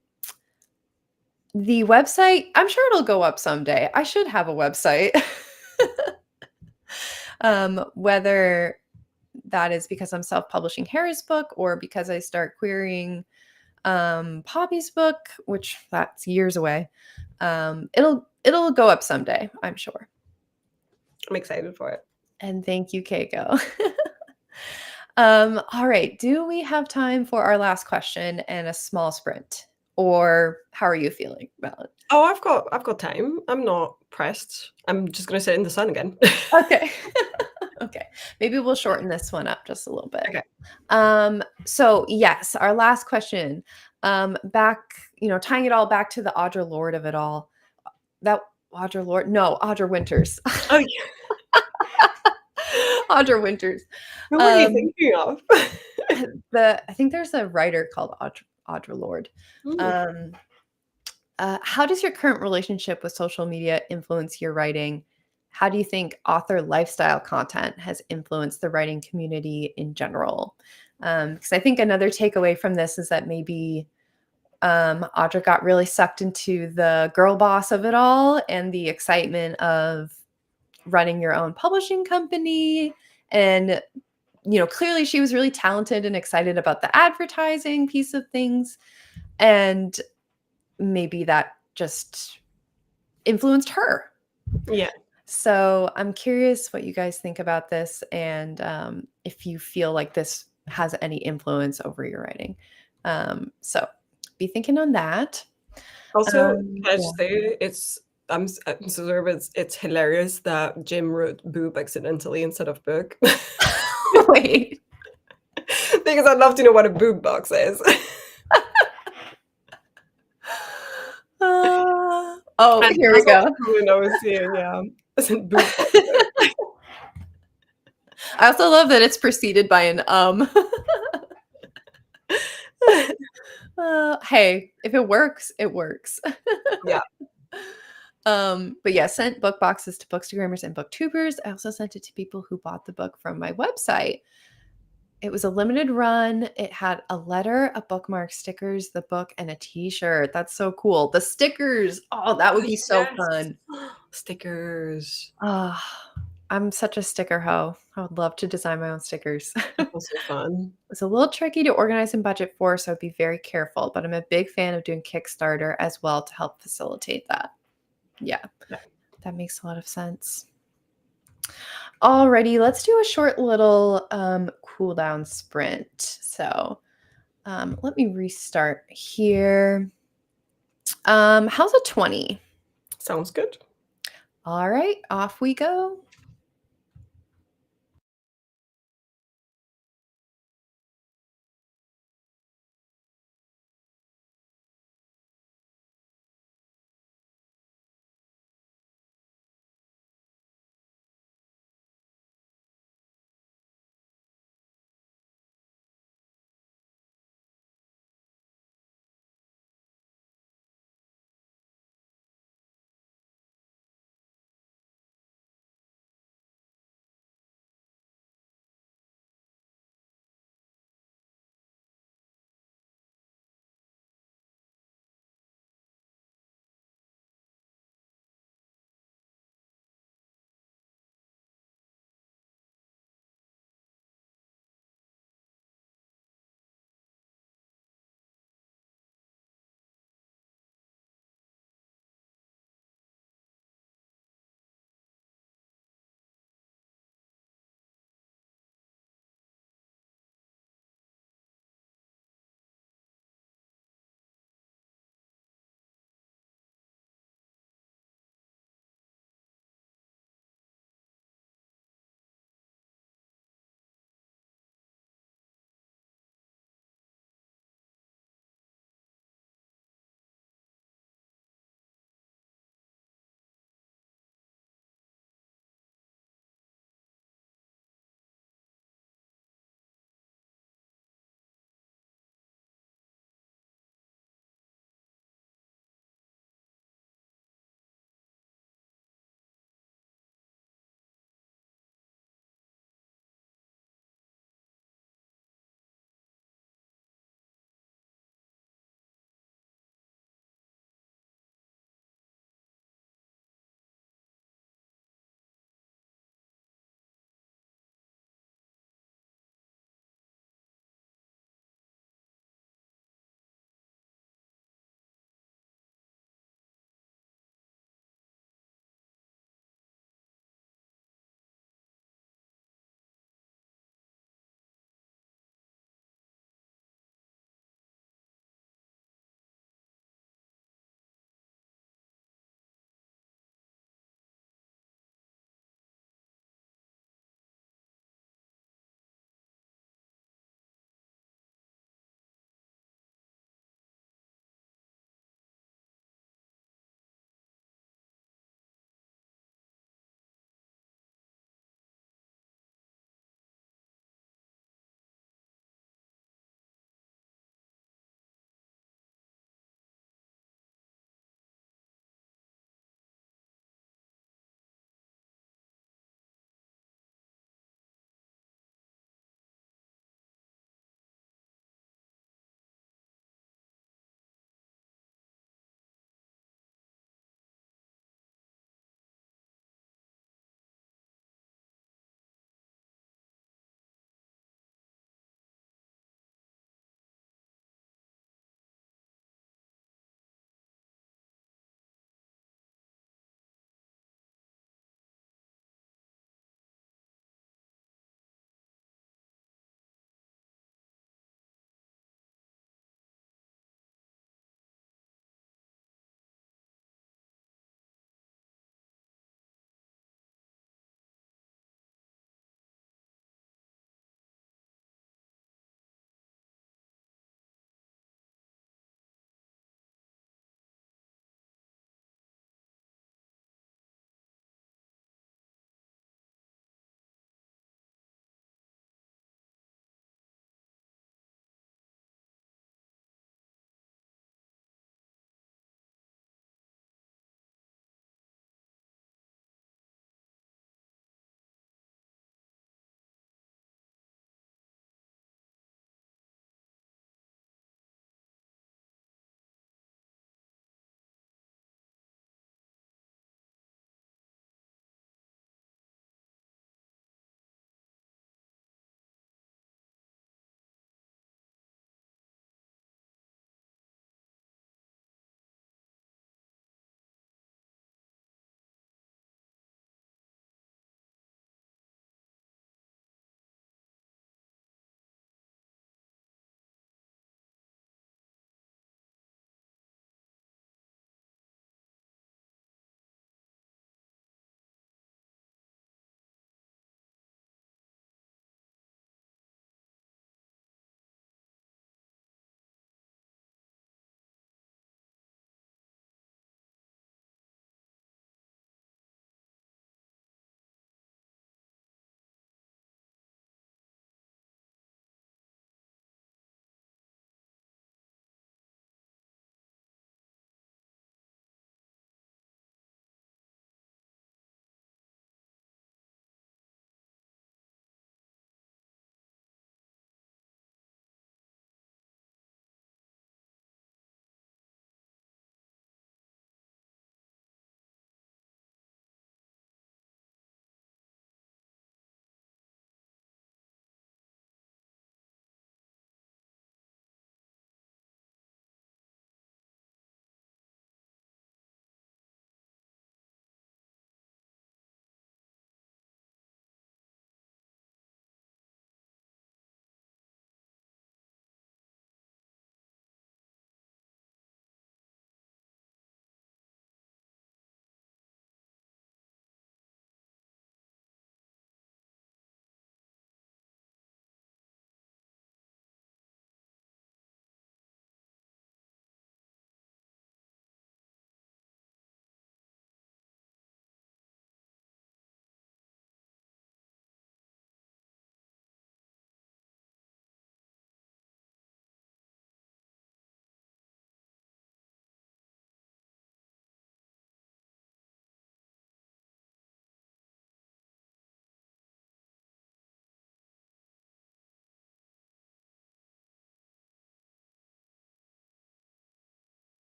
the website, I'm sure it'll go up someday. I should have a website. Whether that is because I'm self-publishing Harry's book or because I start querying Poppy's book, which that's years away. It'll go up someday, I'm sure. I'm excited for it. And thank you, Keiko. All right. Do we have time for our last question and a small sprint? Or how are you feeling about it? Oh, I've got time. I'm not pressed. I'm just gonna sit in the sun again. Okay. Okay. Maybe we'll shorten this one up just a little bit. Okay. So yes, our last question. Back, tying it all back to the Audre Lorde of it all. That Audre Lorde? No, Audre Winters. Oh, yeah. Audre Winters. Who were you Um, thinking of? I think there's a writer called Audre Lorde. Mm. Um, how does your current relationship with social media influence your writing? How do you think author lifestyle content has influenced the writing community in general? Because I think another takeaway from this is that maybe Audra got really sucked into the girl boss of it all and the excitement of running your own publishing company and clearly she was really talented and excited about the advertising piece of things. And maybe that just influenced her. Yeah. So I'm curious what you guys think about this, and if you feel like this has any influence over your writing. So be thinking on that. Also, can I Yeah. just say I'm so sorry, but it's hilarious that Jim wrote boob accidentally instead of book. Wait. Because I'd love to know what a boob box is. Oh, And here we that's also go. common I was seeing, yeah. As in boob box. I also love that it's preceded by an hey, if it works, it works. Yeah. But yeah, sent book boxes to bookstagrammers and booktubers. I also sent it to people who bought the book from my website. It was a limited run. It had a letter, a bookmark, stickers, the book, and a t-shirt. That's so cool. The stickers. Oh, that would Oh, be so yes. fun. Stickers. Ah, I'm such a sticker hoe. I would love to design my own stickers. That's also fun. It's a little tricky to organize and budget for, so I'd be very careful, but I'm a big fan of doing Kickstarter as well to help facilitate that. Yeah, Yeah. that makes a lot of sense. Alrighty, let's do a short little cool down sprint. So let me restart here. How's a 20? Sounds good. All right, off we go.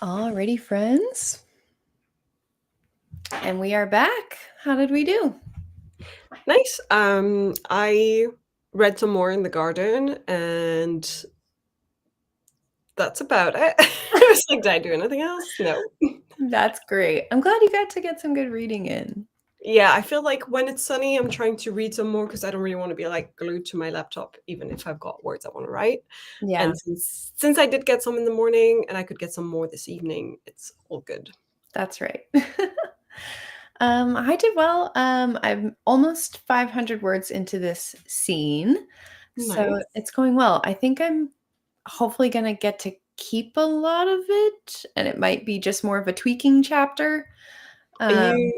Alrighty, friends. And we are back. How did we do? Nice. I read some more in the garden, and that's about it. I was like, did I do anything else? No. That's great. I'm glad you got to get some good reading in. Yeah, I feel like when it's sunny, I'm trying to read some more because I don't really want to be like glued to my laptop, even if I've got words I want to write. Yeah, And since I did get some in the morning and I could get some more this evening, it's all good. that's right. I did well. I'm almost 500 words into this scene, so Nice. it's going well. I think I'm hopefully gonna get to keep a lot of it, and it might be just more of a tweaking chapter. Are Um,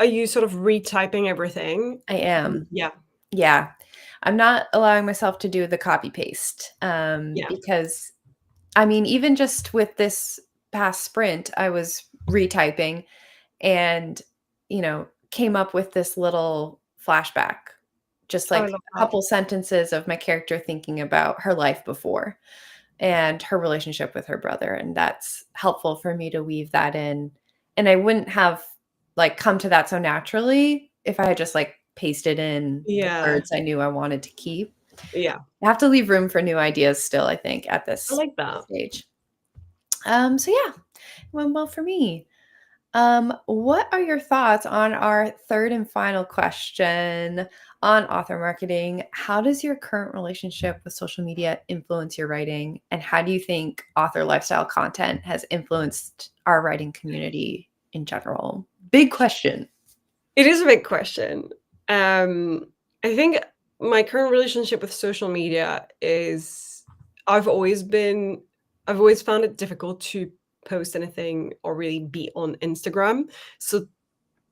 you sort of retyping everything? I am. Yeah, Yeah. I'm not allowing myself to do the copy paste, yeah. because I mean, even just with this past sprint, I was retyping and, came up with this little flashback, just Oh, I like love a that. couple sentences of my character thinking about her life before and her relationship with her brother. And that's helpful for me to weave that in. And I wouldn't have like come to that so naturally if I had just like pasted in the Yeah, words I knew I wanted to keep. yeah. I have to leave room for new ideas still, I think, at I this like that. stage. So yeah, it went well for me. What are your thoughts on our third and final question on author marketing? How does your current relationship with social media influence your writing? And how do you think author lifestyle content has influenced our writing community in general? Big question. It is a big question. Um, I think my current relationship with social media is I've always been I've always found it difficult to post anything or really be on Instagram. So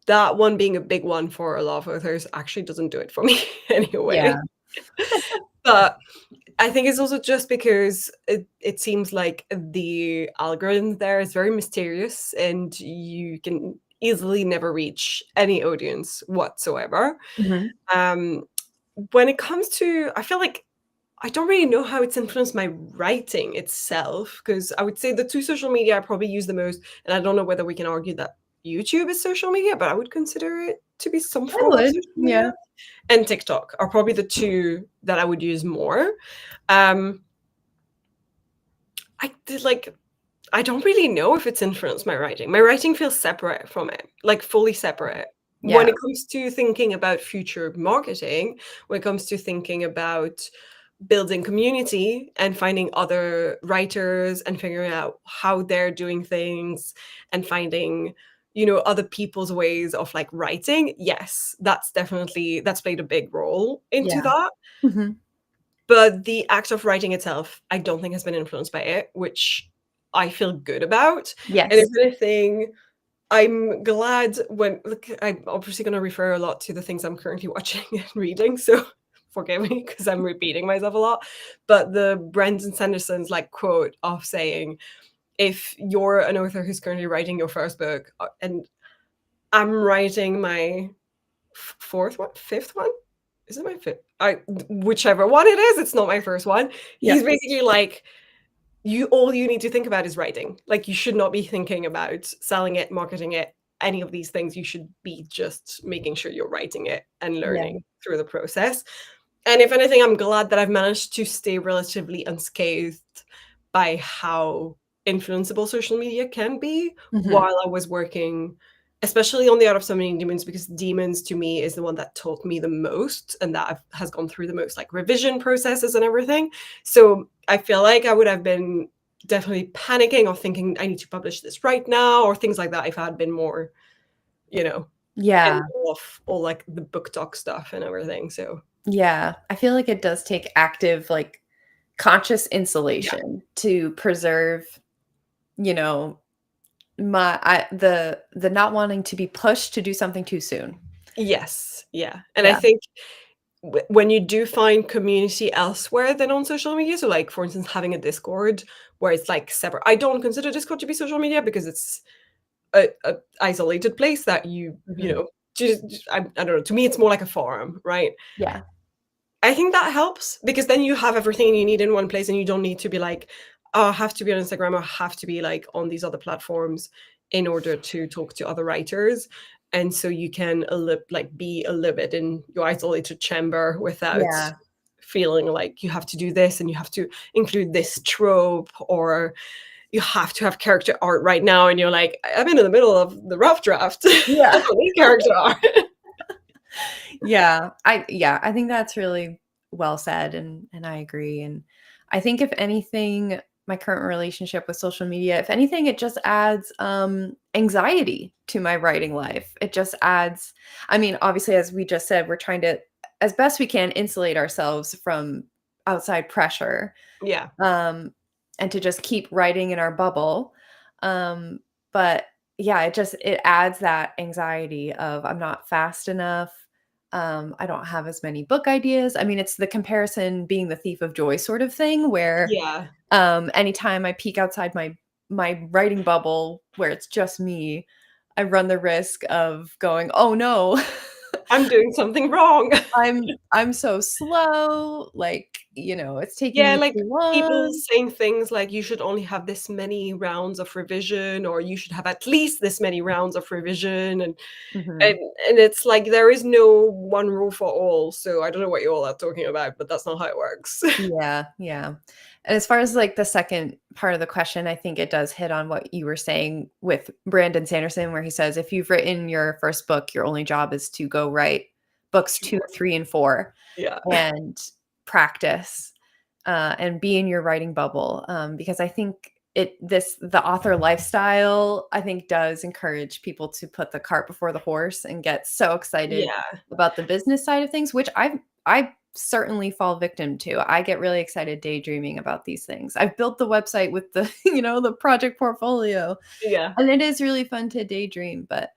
that one being a big one for a lot of authors actually doesn't do it for me Yeah. anyway. But I think it's also just because it seems like the algorithm there is very mysterious and you can easily never reach any audience whatsoever. Mhm. Um, when it comes to, I feel like I don't really know how it's influenced my writing itself because I would say the two social media I probably use the most, and I don't know whether we can argue that YouTube is social media, but I would consider it to be some I form of would. social Yeah. media. And TikTok are probably the two that I would use more. Um, I did like I don't really know if it's influenced my writing. My writing feels separate from it, like fully separate. When Yeah. it comes to thinking about future marketing, when it comes to thinking about building community and finding other writers and figuring out how they're doing things and finding, other people's ways of like writing, yes, that's played a big role into Yeah. that. Mhm. But the act of writing itself, I don't think has been influenced by it, which I feel good about. And if Yes. anything, I'm glad when look, I'm obviously gonna refer a lot to the things I'm currently watching and reading, so forgive me because I'm repeating myself a lot. But the Brendan Sanderson's like quote of saying, if you're an author who's currently writing your first book, and I'm writing my fourth one, fifth one, is it my fifth? Whichever one it is, it's not my first one. Yep. He's basically like, all you need to think about is writing. Like you should not be thinking about selling it, marketing it, any of these things. You should be just making sure you're writing it and Yeah. learning through the process. And if anything, I'm glad that I've managed to stay relatively unscathed by how influenceable social media can be Mhm. while I was working, especially on the Art of Summoning Demons, because Demons to me is the one that taught me the most and that has gone through the most like revision processes and everything. So I feel like I would have been definitely panicking or thinking I need to publish this right now or things like that if I had been more, you know, Yeah. end off all like the book talk stuff and everything. So Yeah. I feel like it does take active, like, conscious yeah. insulation to preserve, you know, the not wanting to be pushed to do something too soon. Yes, yeah, and I Yeah. think when you do find community elsewhere than on social media, so, like, for instance, having a Discord where it's, like, separate. I don't consider Discord to be social media because it's a isolated place that you Mhm. know, just I don't know, to me, it's more like a forum, right? Yeah. I think that helps because then you have everything you need in one place and you don't need to be like, I have to be on Instagram, I have to be like on these other platforms in order to talk to other writers. And so you can like be a little bit in your isolated chamber without Yeah. feeling like you have to do this and you have to include this trope, or you have to have character art right now. And you're like, I'm in the middle of the rough draft. I Yeah. don't need character art. I think that's really well said, and I agree. And I think if anything, my current relationship with social media, if anything, it just adds anxiety to my writing life. It just adds, I mean, obviously, as we just said, we're trying to, as best we can, insulate ourselves from outside pressure, Yeah. um, and to just keep writing in our bubble. Um, but yeah, it adds that anxiety of I'm not fast enough. I don't have as many book ideas. I mean, it's the comparison being the thief of joy sort of thing where Yeah. anytime I peek outside my writing bubble where it's just me, I run the risk of going, "Oh no, I'm doing something wrong. I'm so slow, like, it's taking Yeah, me like too people long." saying things like you should only have this many rounds of revision, or you should have at least this many rounds of revision. And Mhm. and it's like there is no one rule for all. So I don't know what you all are talking about, but that's not how it works. Yeah, yeah. And as far as like the second part of the question, I think it does hit on what you were saying with Brandon Sanderson, where he says, if you've written your first book, your only job is to go write books Two 2, more. 3, and 4 Yeah. and practice and be in your writing bubble. Because I think the author lifestyle, I think, does encourage people to put the cart before the horse and get so excited Yeah. about the business side of things, which I certainly fall victim to. I get really excited daydreaming about these things. I've built the website with the, the project portfolio, Yeah. and it is really fun to daydream, but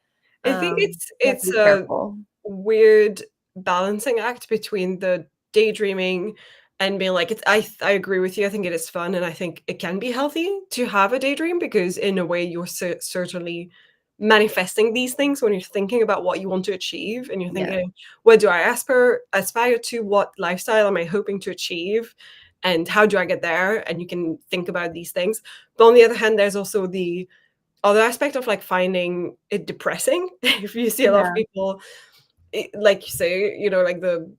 I think it's you have to it's be a careful. weird balancing act between the daydreaming and being like, I agree with you. I think it is fun, and I think it can be healthy to have a daydream, because in a way you're certainly manifesting these things when you're thinking about what you want to achieve, and you're Yeah. thinking, what do I aspire to, what lifestyle am I hoping to achieve, and how do I get there? And you can think about these things. But on the other hand, there's also the other aspect of like finding it depressing. If you see a lot of Yeah. people, like you say, like the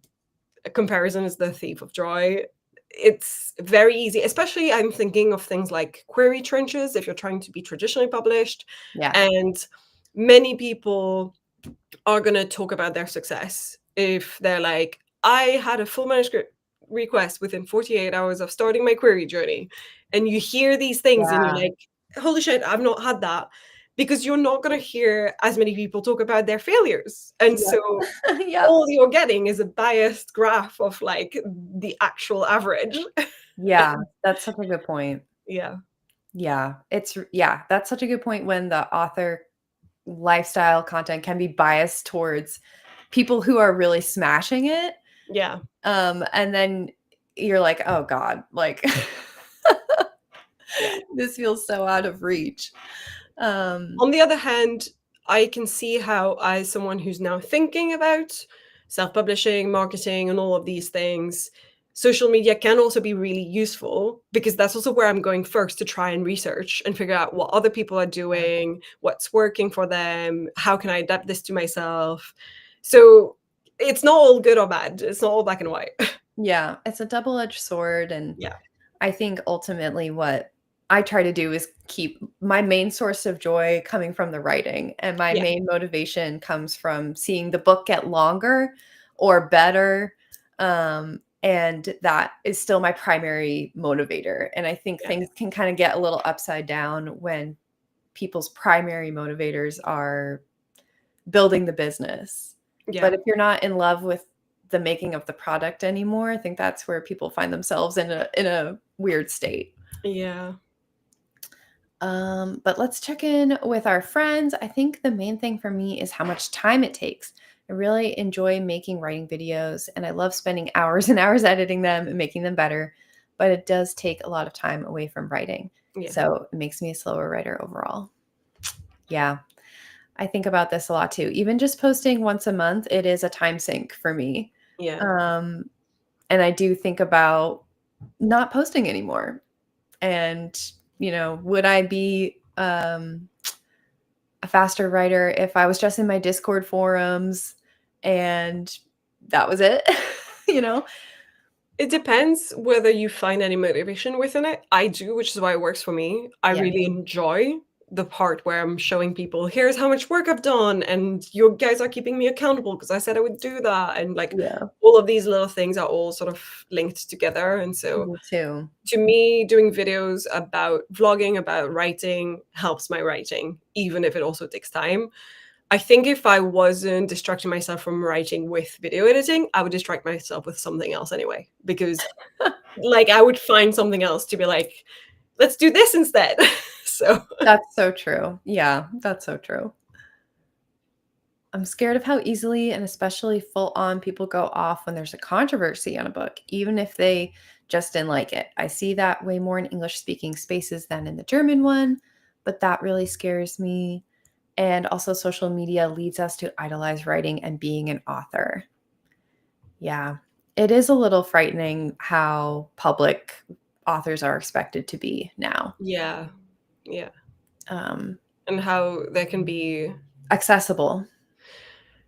comparison is the thief of joy. It's very easy, especially I'm thinking of things like query trenches if you're trying to be traditionally published. Yeah. And many people are going to talk about their success if they're like, I had a full manuscript request within 48 hours of starting my query journey. And you hear these things and you're Yeah. like, holy shit, I've not had that. Because you're not going to hear as many people talk about their failures. And Yep. so Yep. all you're getting is a biased graph of like the actual average. Yeah, that's such a good point. Yeah. Yeah, that's such a good point when the author lifestyle content can be biased towards people who are really smashing it. Yeah. And then you're like, "Oh god, like Yeah. this feels so out of reach." Um, On the other hand, I can see how, as someone who's now thinking about self-publishing, marketing, and all of these things, social media can also be really useful, because that's also where I'm going first to try and research and figure out what other people are doing, what's working for them, how can I adapt this to myself. So it's not all good or bad. It's not all black and white. yeah, it's a double-edged sword, and Yeah. I think ultimately what I try to do is keep my main source of joy coming from the writing, and my Yeah. main motivation comes from seeing the book get longer or better. And that is still my primary motivator. And I think Yeah. things can kind of get a little upside down when people's primary motivators are building the business. But Yeah. if you're not in love with the making of the product anymore, I think that's where people find themselves in a weird state. Yeah. But let's check in with our friends. I think the main thing for me is how much time it takes. I really enjoy making writing videos and I love spending hours and hours editing them and making them better, but it does take a lot of time away from writing. Yeah. So it makes me a slower writer overall. Yeah, I think about this a lot too. Even just posting once a month, it is a time sink for me. Yeah. Um, and I do think about not posting anymore. And, would I be a faster writer if I was just in my Discord forums and that was it? you know? It depends whether you find any motivation within it. I do, which is why it works for me. I Yeah. really enjoy the part where I'm showing people, here's how much work I've done, and you guys are keeping me accountable because I said I would do that. And like Yeah. all of these little things are all sort of linked together. And so Me too. to me, doing videos about vlogging, about writing helps my writing, even if it also takes time. I think if I wasn't distracting myself from writing with video editing, I would distract myself with something else anyway. Because like I would find something else to be like, let's do this instead. So That's so true. Yeah, that's so true. I'm scared of how easily and especially full on people go off when there's a controversy on a book, even if they just didn't like it. I see that way more in English speaking spaces than in the German one, but that really scares me. And also, social media leads us to idolize writing and being an author. Yeah, it is a little frightening how public authors are expected to be now. yeah, yeah. Um, And how there can be accessible,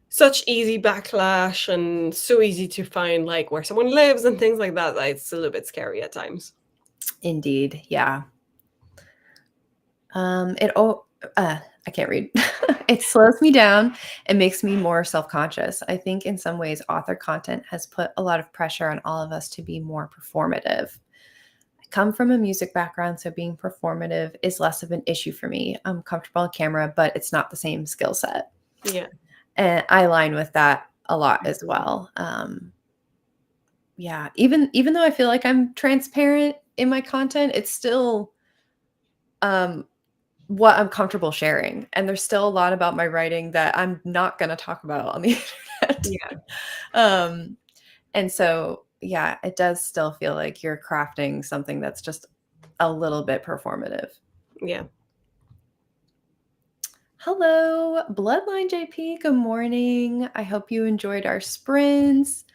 such easy backlash and so easy to find like where someone lives and things like that. That it's a little bit scary at times. indeed. Yeah. It oh, I can't read. It slows me down and makes me more self-conscious. I think in some ways author content has put a lot of pressure on all of us to be more performative. I come from a music background, so being performative is less of an issue for me. I'm comfortable on camera, but it's not the same skill set. Yeah. And I align with that a lot as well. Yeah, even though I feel like I'm transparent in my content, it's still um what I'm comfortable sharing. And there's still a lot about my writing that I'm not going to talk about on the internet. Yeah. um, and so, yeah, it does still feel like you're crafting something that's just a little bit performative. Yeah. Hello, Bloodline JP. Good morning. I hope you enjoyed our sprints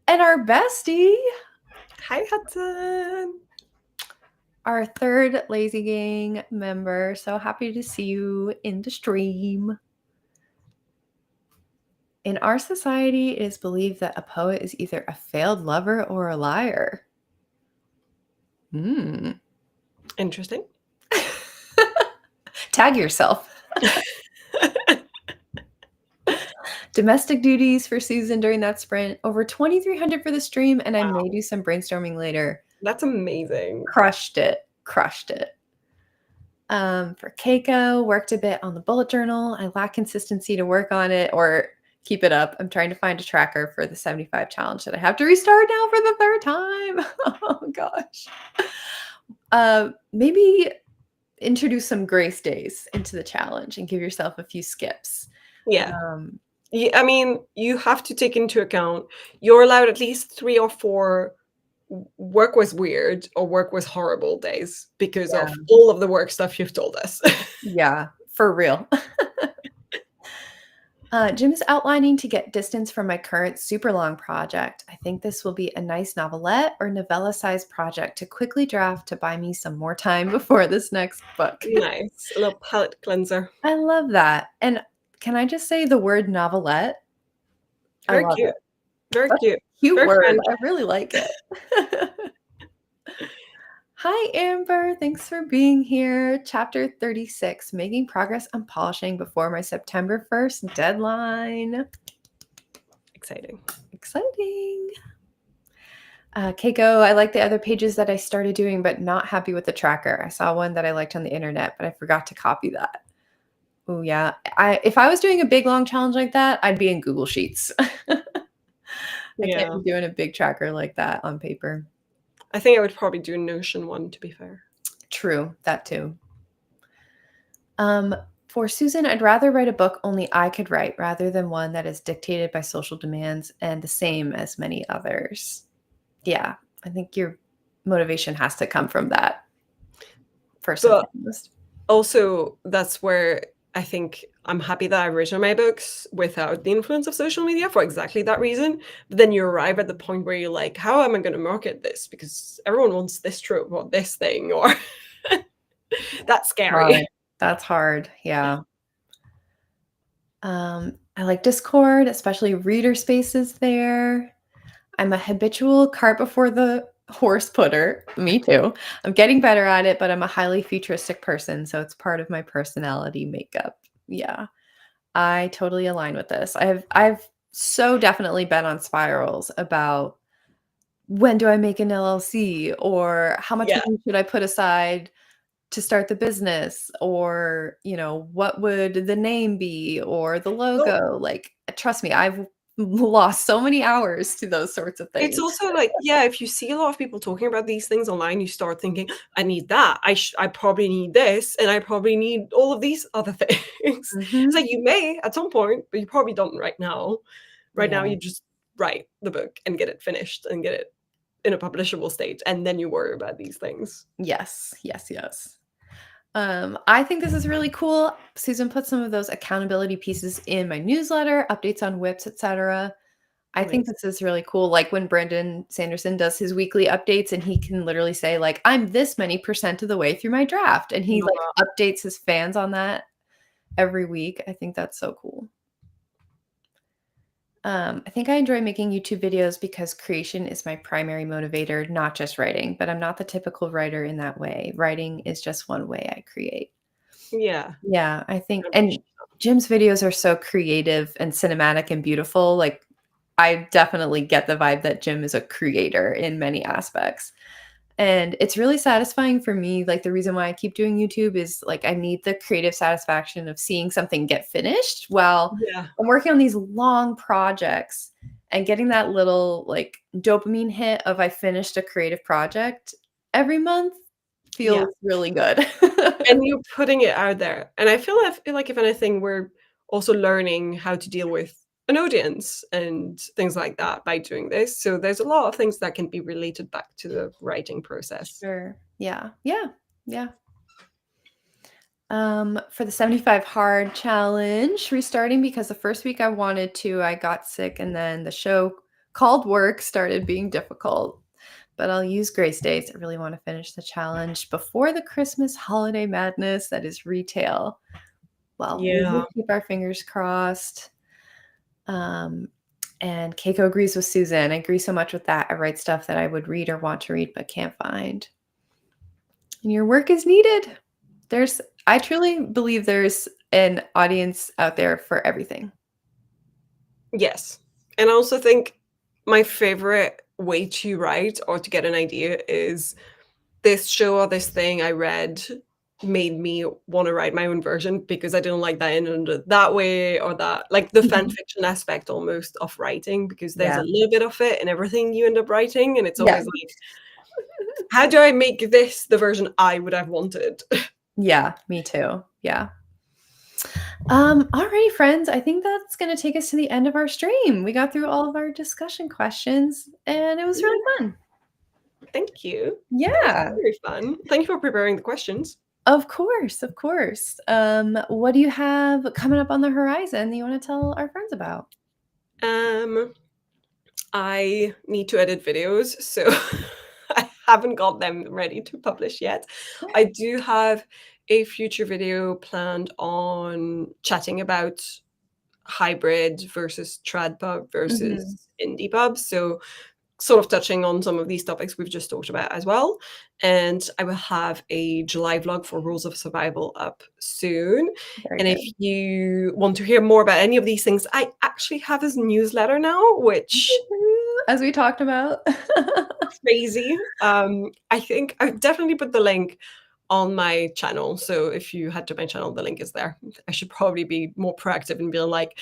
and our bestie, Hi, Hudson. our third Lazy Gang member. So happy to see you in the stream. In our society, it is believed that a poet is either a failed lover or a liar. Interesting. Tag yourself. Domestic duties for Susan during that sprint. Over 2,300 for the stream, and I may do some brainstorming later. That's amazing. Crushed it. Crushed it. For Keiko, worked a bit on the bullet journal. I lack consistency to work on it or keep it up. I'm trying to find a tracker for the 75 challenge that I have to restart now for the third time. Oh gosh. Maybe introduce some grace days into the challenge and give yourself a few skips. Yeah. I mean, you have to take into account you're allowed at least 3 or 4 work was weird or work was horrible days because of all of the work stuff you've told us. Yeah, for real. Jim is outlining to get distance from my current super long project. I think this will be a nice novelette or novella-sized project to quickly draft to buy me some more time before this next book. Nice. A little palate cleanser. I love that. And can I just say the word novelette? Very I love cute. it. Very That's cute. a cute Very word. French. I really like it. Hi, Amber. Thanks for being here. Chapter 36, making progress on polishing before my September 1st deadline. Exciting. Exciting. Keiko, I like the other pages that I started doing, but not happy with the tracker. I saw one that I liked on the internet, but I forgot to copy that. Oh, yeah. If I was doing a big, long challenge like that, I'd be in Google Sheets. I can't be doing a big tracker like that on paper. I think I would probably do a Notion one, to be fair. True, that too. For Susan, I'd rather write a book only I could write rather than one that is dictated by social demands and the same as many others. Yeah, I think your motivation has to come from that first and foremost. Also, that's where I think I'm happy that I've written my books without the influence of social media for exactly that reason. But then you arrive at the point where you're like, how am I going to market this? Because everyone wants this trope or this thing, or that's Hard. scary. That's hard. Yeah. I like Discord, especially reader spaces there. I'm a habitual cart before the horse putter. Me too. I'm getting better at it, but I'm a highly futuristic person, so it's part of my personality makeup. Yeah. I totally align with this. I've so definitely been on spirals about when do I make an LLC or how much Yeah. money should I put aside to start the business, or, what would the name be or the Well, logo? Like, trust me, I've lost so many hours to those sorts of it's things. also like, yeah, if you see a lot of people talking about these things online, you start thinking, I need that. I probably need this, and I probably need all of these other things. It's Mhm. like you may at some point, but you probably don't right now. Right now, Yeah. you just write the book and get it finished and get it in a publishable state, and then you worry about these things. Yes, yes, yes. I think this is really cool. Susan put some of those accountability pieces in my newsletter, updates on whips, etc. I think Amazing. this is really cool. Like when Brandon Sanderson does his weekly updates and he can literally say, like, I'm this many percent of the way through my draft. And he like Wow. updates his fans on that every week. I think that's so cool. I think I enjoy making YouTube videos because creation is my primary motivator, not just writing, but I'm not the typical writer in that way. Writing is just one way I create. Yeah. Yeah, I think I and appreciate Jim's videos are so creative and cinematic and beautiful. Like, I definitely get the vibe that Jim is a creator in many aspects. And it's really satisfying for me. Like, the reason why I keep doing YouTube is like I need the creative satisfaction of seeing something get finished while Yeah. I'm working on these long projects, and getting that little like dopamine hit of I finished a creative project every month Yeah. feels really good. And you're putting it out there. And I feel like if anything, we're also learning how to deal with an audience and things like that by doing this. So there's a lot of things that can be related back to the writing process. Sure. Yeah. Yeah. Yeah. For the 75 hard challenge, restarting because the first week I wanted to, I got sick, and then the show called work started being difficult. But I'll use grace days. I really want to finish the challenge before the Christmas holiday madness that is retail. Well, we Yeah. will keep our fingers crossed. Um, and Keiko agrees with Susan. I agree so much with that. I write stuff that I would read or want to read but can't find. And your work is needed. I truly believe there's an audience out there for everything. Yes. And I also think my favorite way to write or to get an idea is this show or this thing I read made me want to write my own version because I didn't like that ended that way or that, like the fan Mhm. fiction aspect almost of writing, because there's a Yeah. little bit of it in everything you end up writing, and it's Yeah. always like, how do I make this the version I would have wanted? Yeah, me too. Yeah. Alrighty, friends. I think that's gonna take us to the end of our stream. We got through all of our discussion questions and it was really Yeah, fun. thank you. That was Yeah. very fun. Thank you for preparing the questions. Of course, of course. What do you have coming up on the horizon that you want to tell our friends about? Um, I need to edit videos, so I haven't got them ready to publish yet. I do have a future video planned on chatting about hybrid versus trad pub Mhm. versus indie pub. So sort of touching on some of these topics we've just talked about as well. And I will have a July vlog for Rules of Survival up soon. Very And if good. you want to hear more about any of these things, I actually have his newsletter now, which As we talked about. crazy. I think I've definitely put the link on my channel. So if you head to my channel, the link is there. I should probably be more proactive and be like,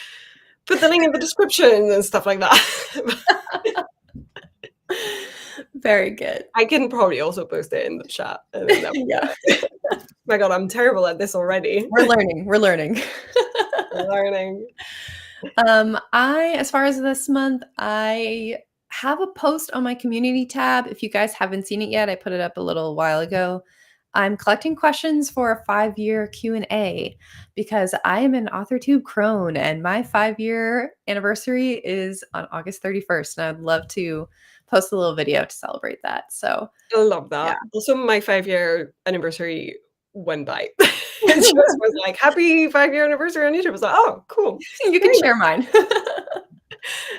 put the link in the description and stuff like that. Very good. I can probably also post it in the chat, and then that would be Yeah. nice. My God, I'm terrible at this already. We're learning. We're learning. Learning. As far as this month, I have a post on my community tab. If you guys haven't seen it yet, I put it up a little while ago. I'm collecting questions for a 5-year Q&A because I am an AuthorTube crone and my 5-year anniversary is on August 31st, and I'd love to post a little video to celebrate that. So, I love yeah. that. Also, my 5-year anniversary went by. It just was like, "Happy 5-year anniversary on YouTube." I was like, "Oh, cool. You can Very share nice." mine.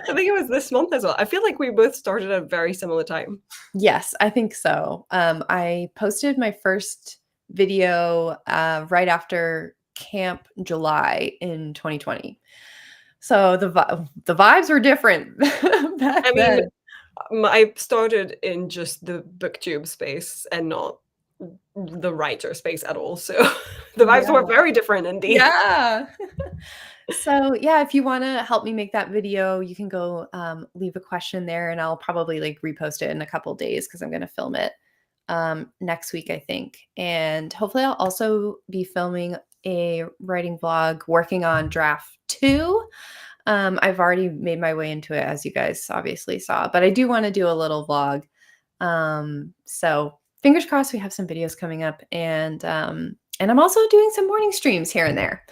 I think it was this month as well. I feel like we both started at a very similar time. Yes, I think so. I posted my first video right after Camp July in 2020. So the vibes were different back I mean, then. I started in just the booktube space and not the writer space at all, so the vibes Yeah. were very different indeed. Yeah. So, yeah, if you wanna help me make that video, you can go, leave a question there, and I'll probably, like, repost it in a couple days because 'cause I'm gonna film it, next week, I think, and hopefully I'll also be filming a writing vlog working on draft 2. I've already made my way into it, as you guys obviously saw, but I do wanna do a little vlog. So fingers crossed we have some videos coming up, and I'm also doing some morning streams here and there.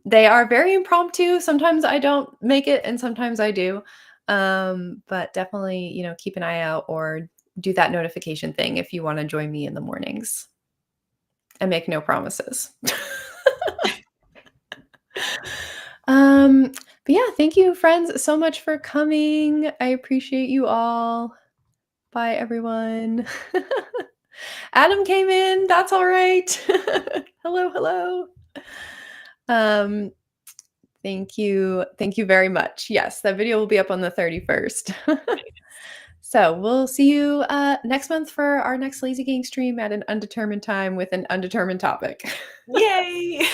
They are very impromptu. Sometimes I don't make it and sometimes I do. But definitely, keep an eye out or do that notification thing if you want to join me in the mornings. I make no promises. But yeah, thank you, friends, so much for coming. I appreciate you all. Bye, everyone. Adam came in. That's all right. Hello, hello. Um, Thank you. Thank you very much. Yes, that video will be up on the 31st. So we'll see you next month for our next Lazy Gang stream at an undetermined time with an undetermined topic. Yay!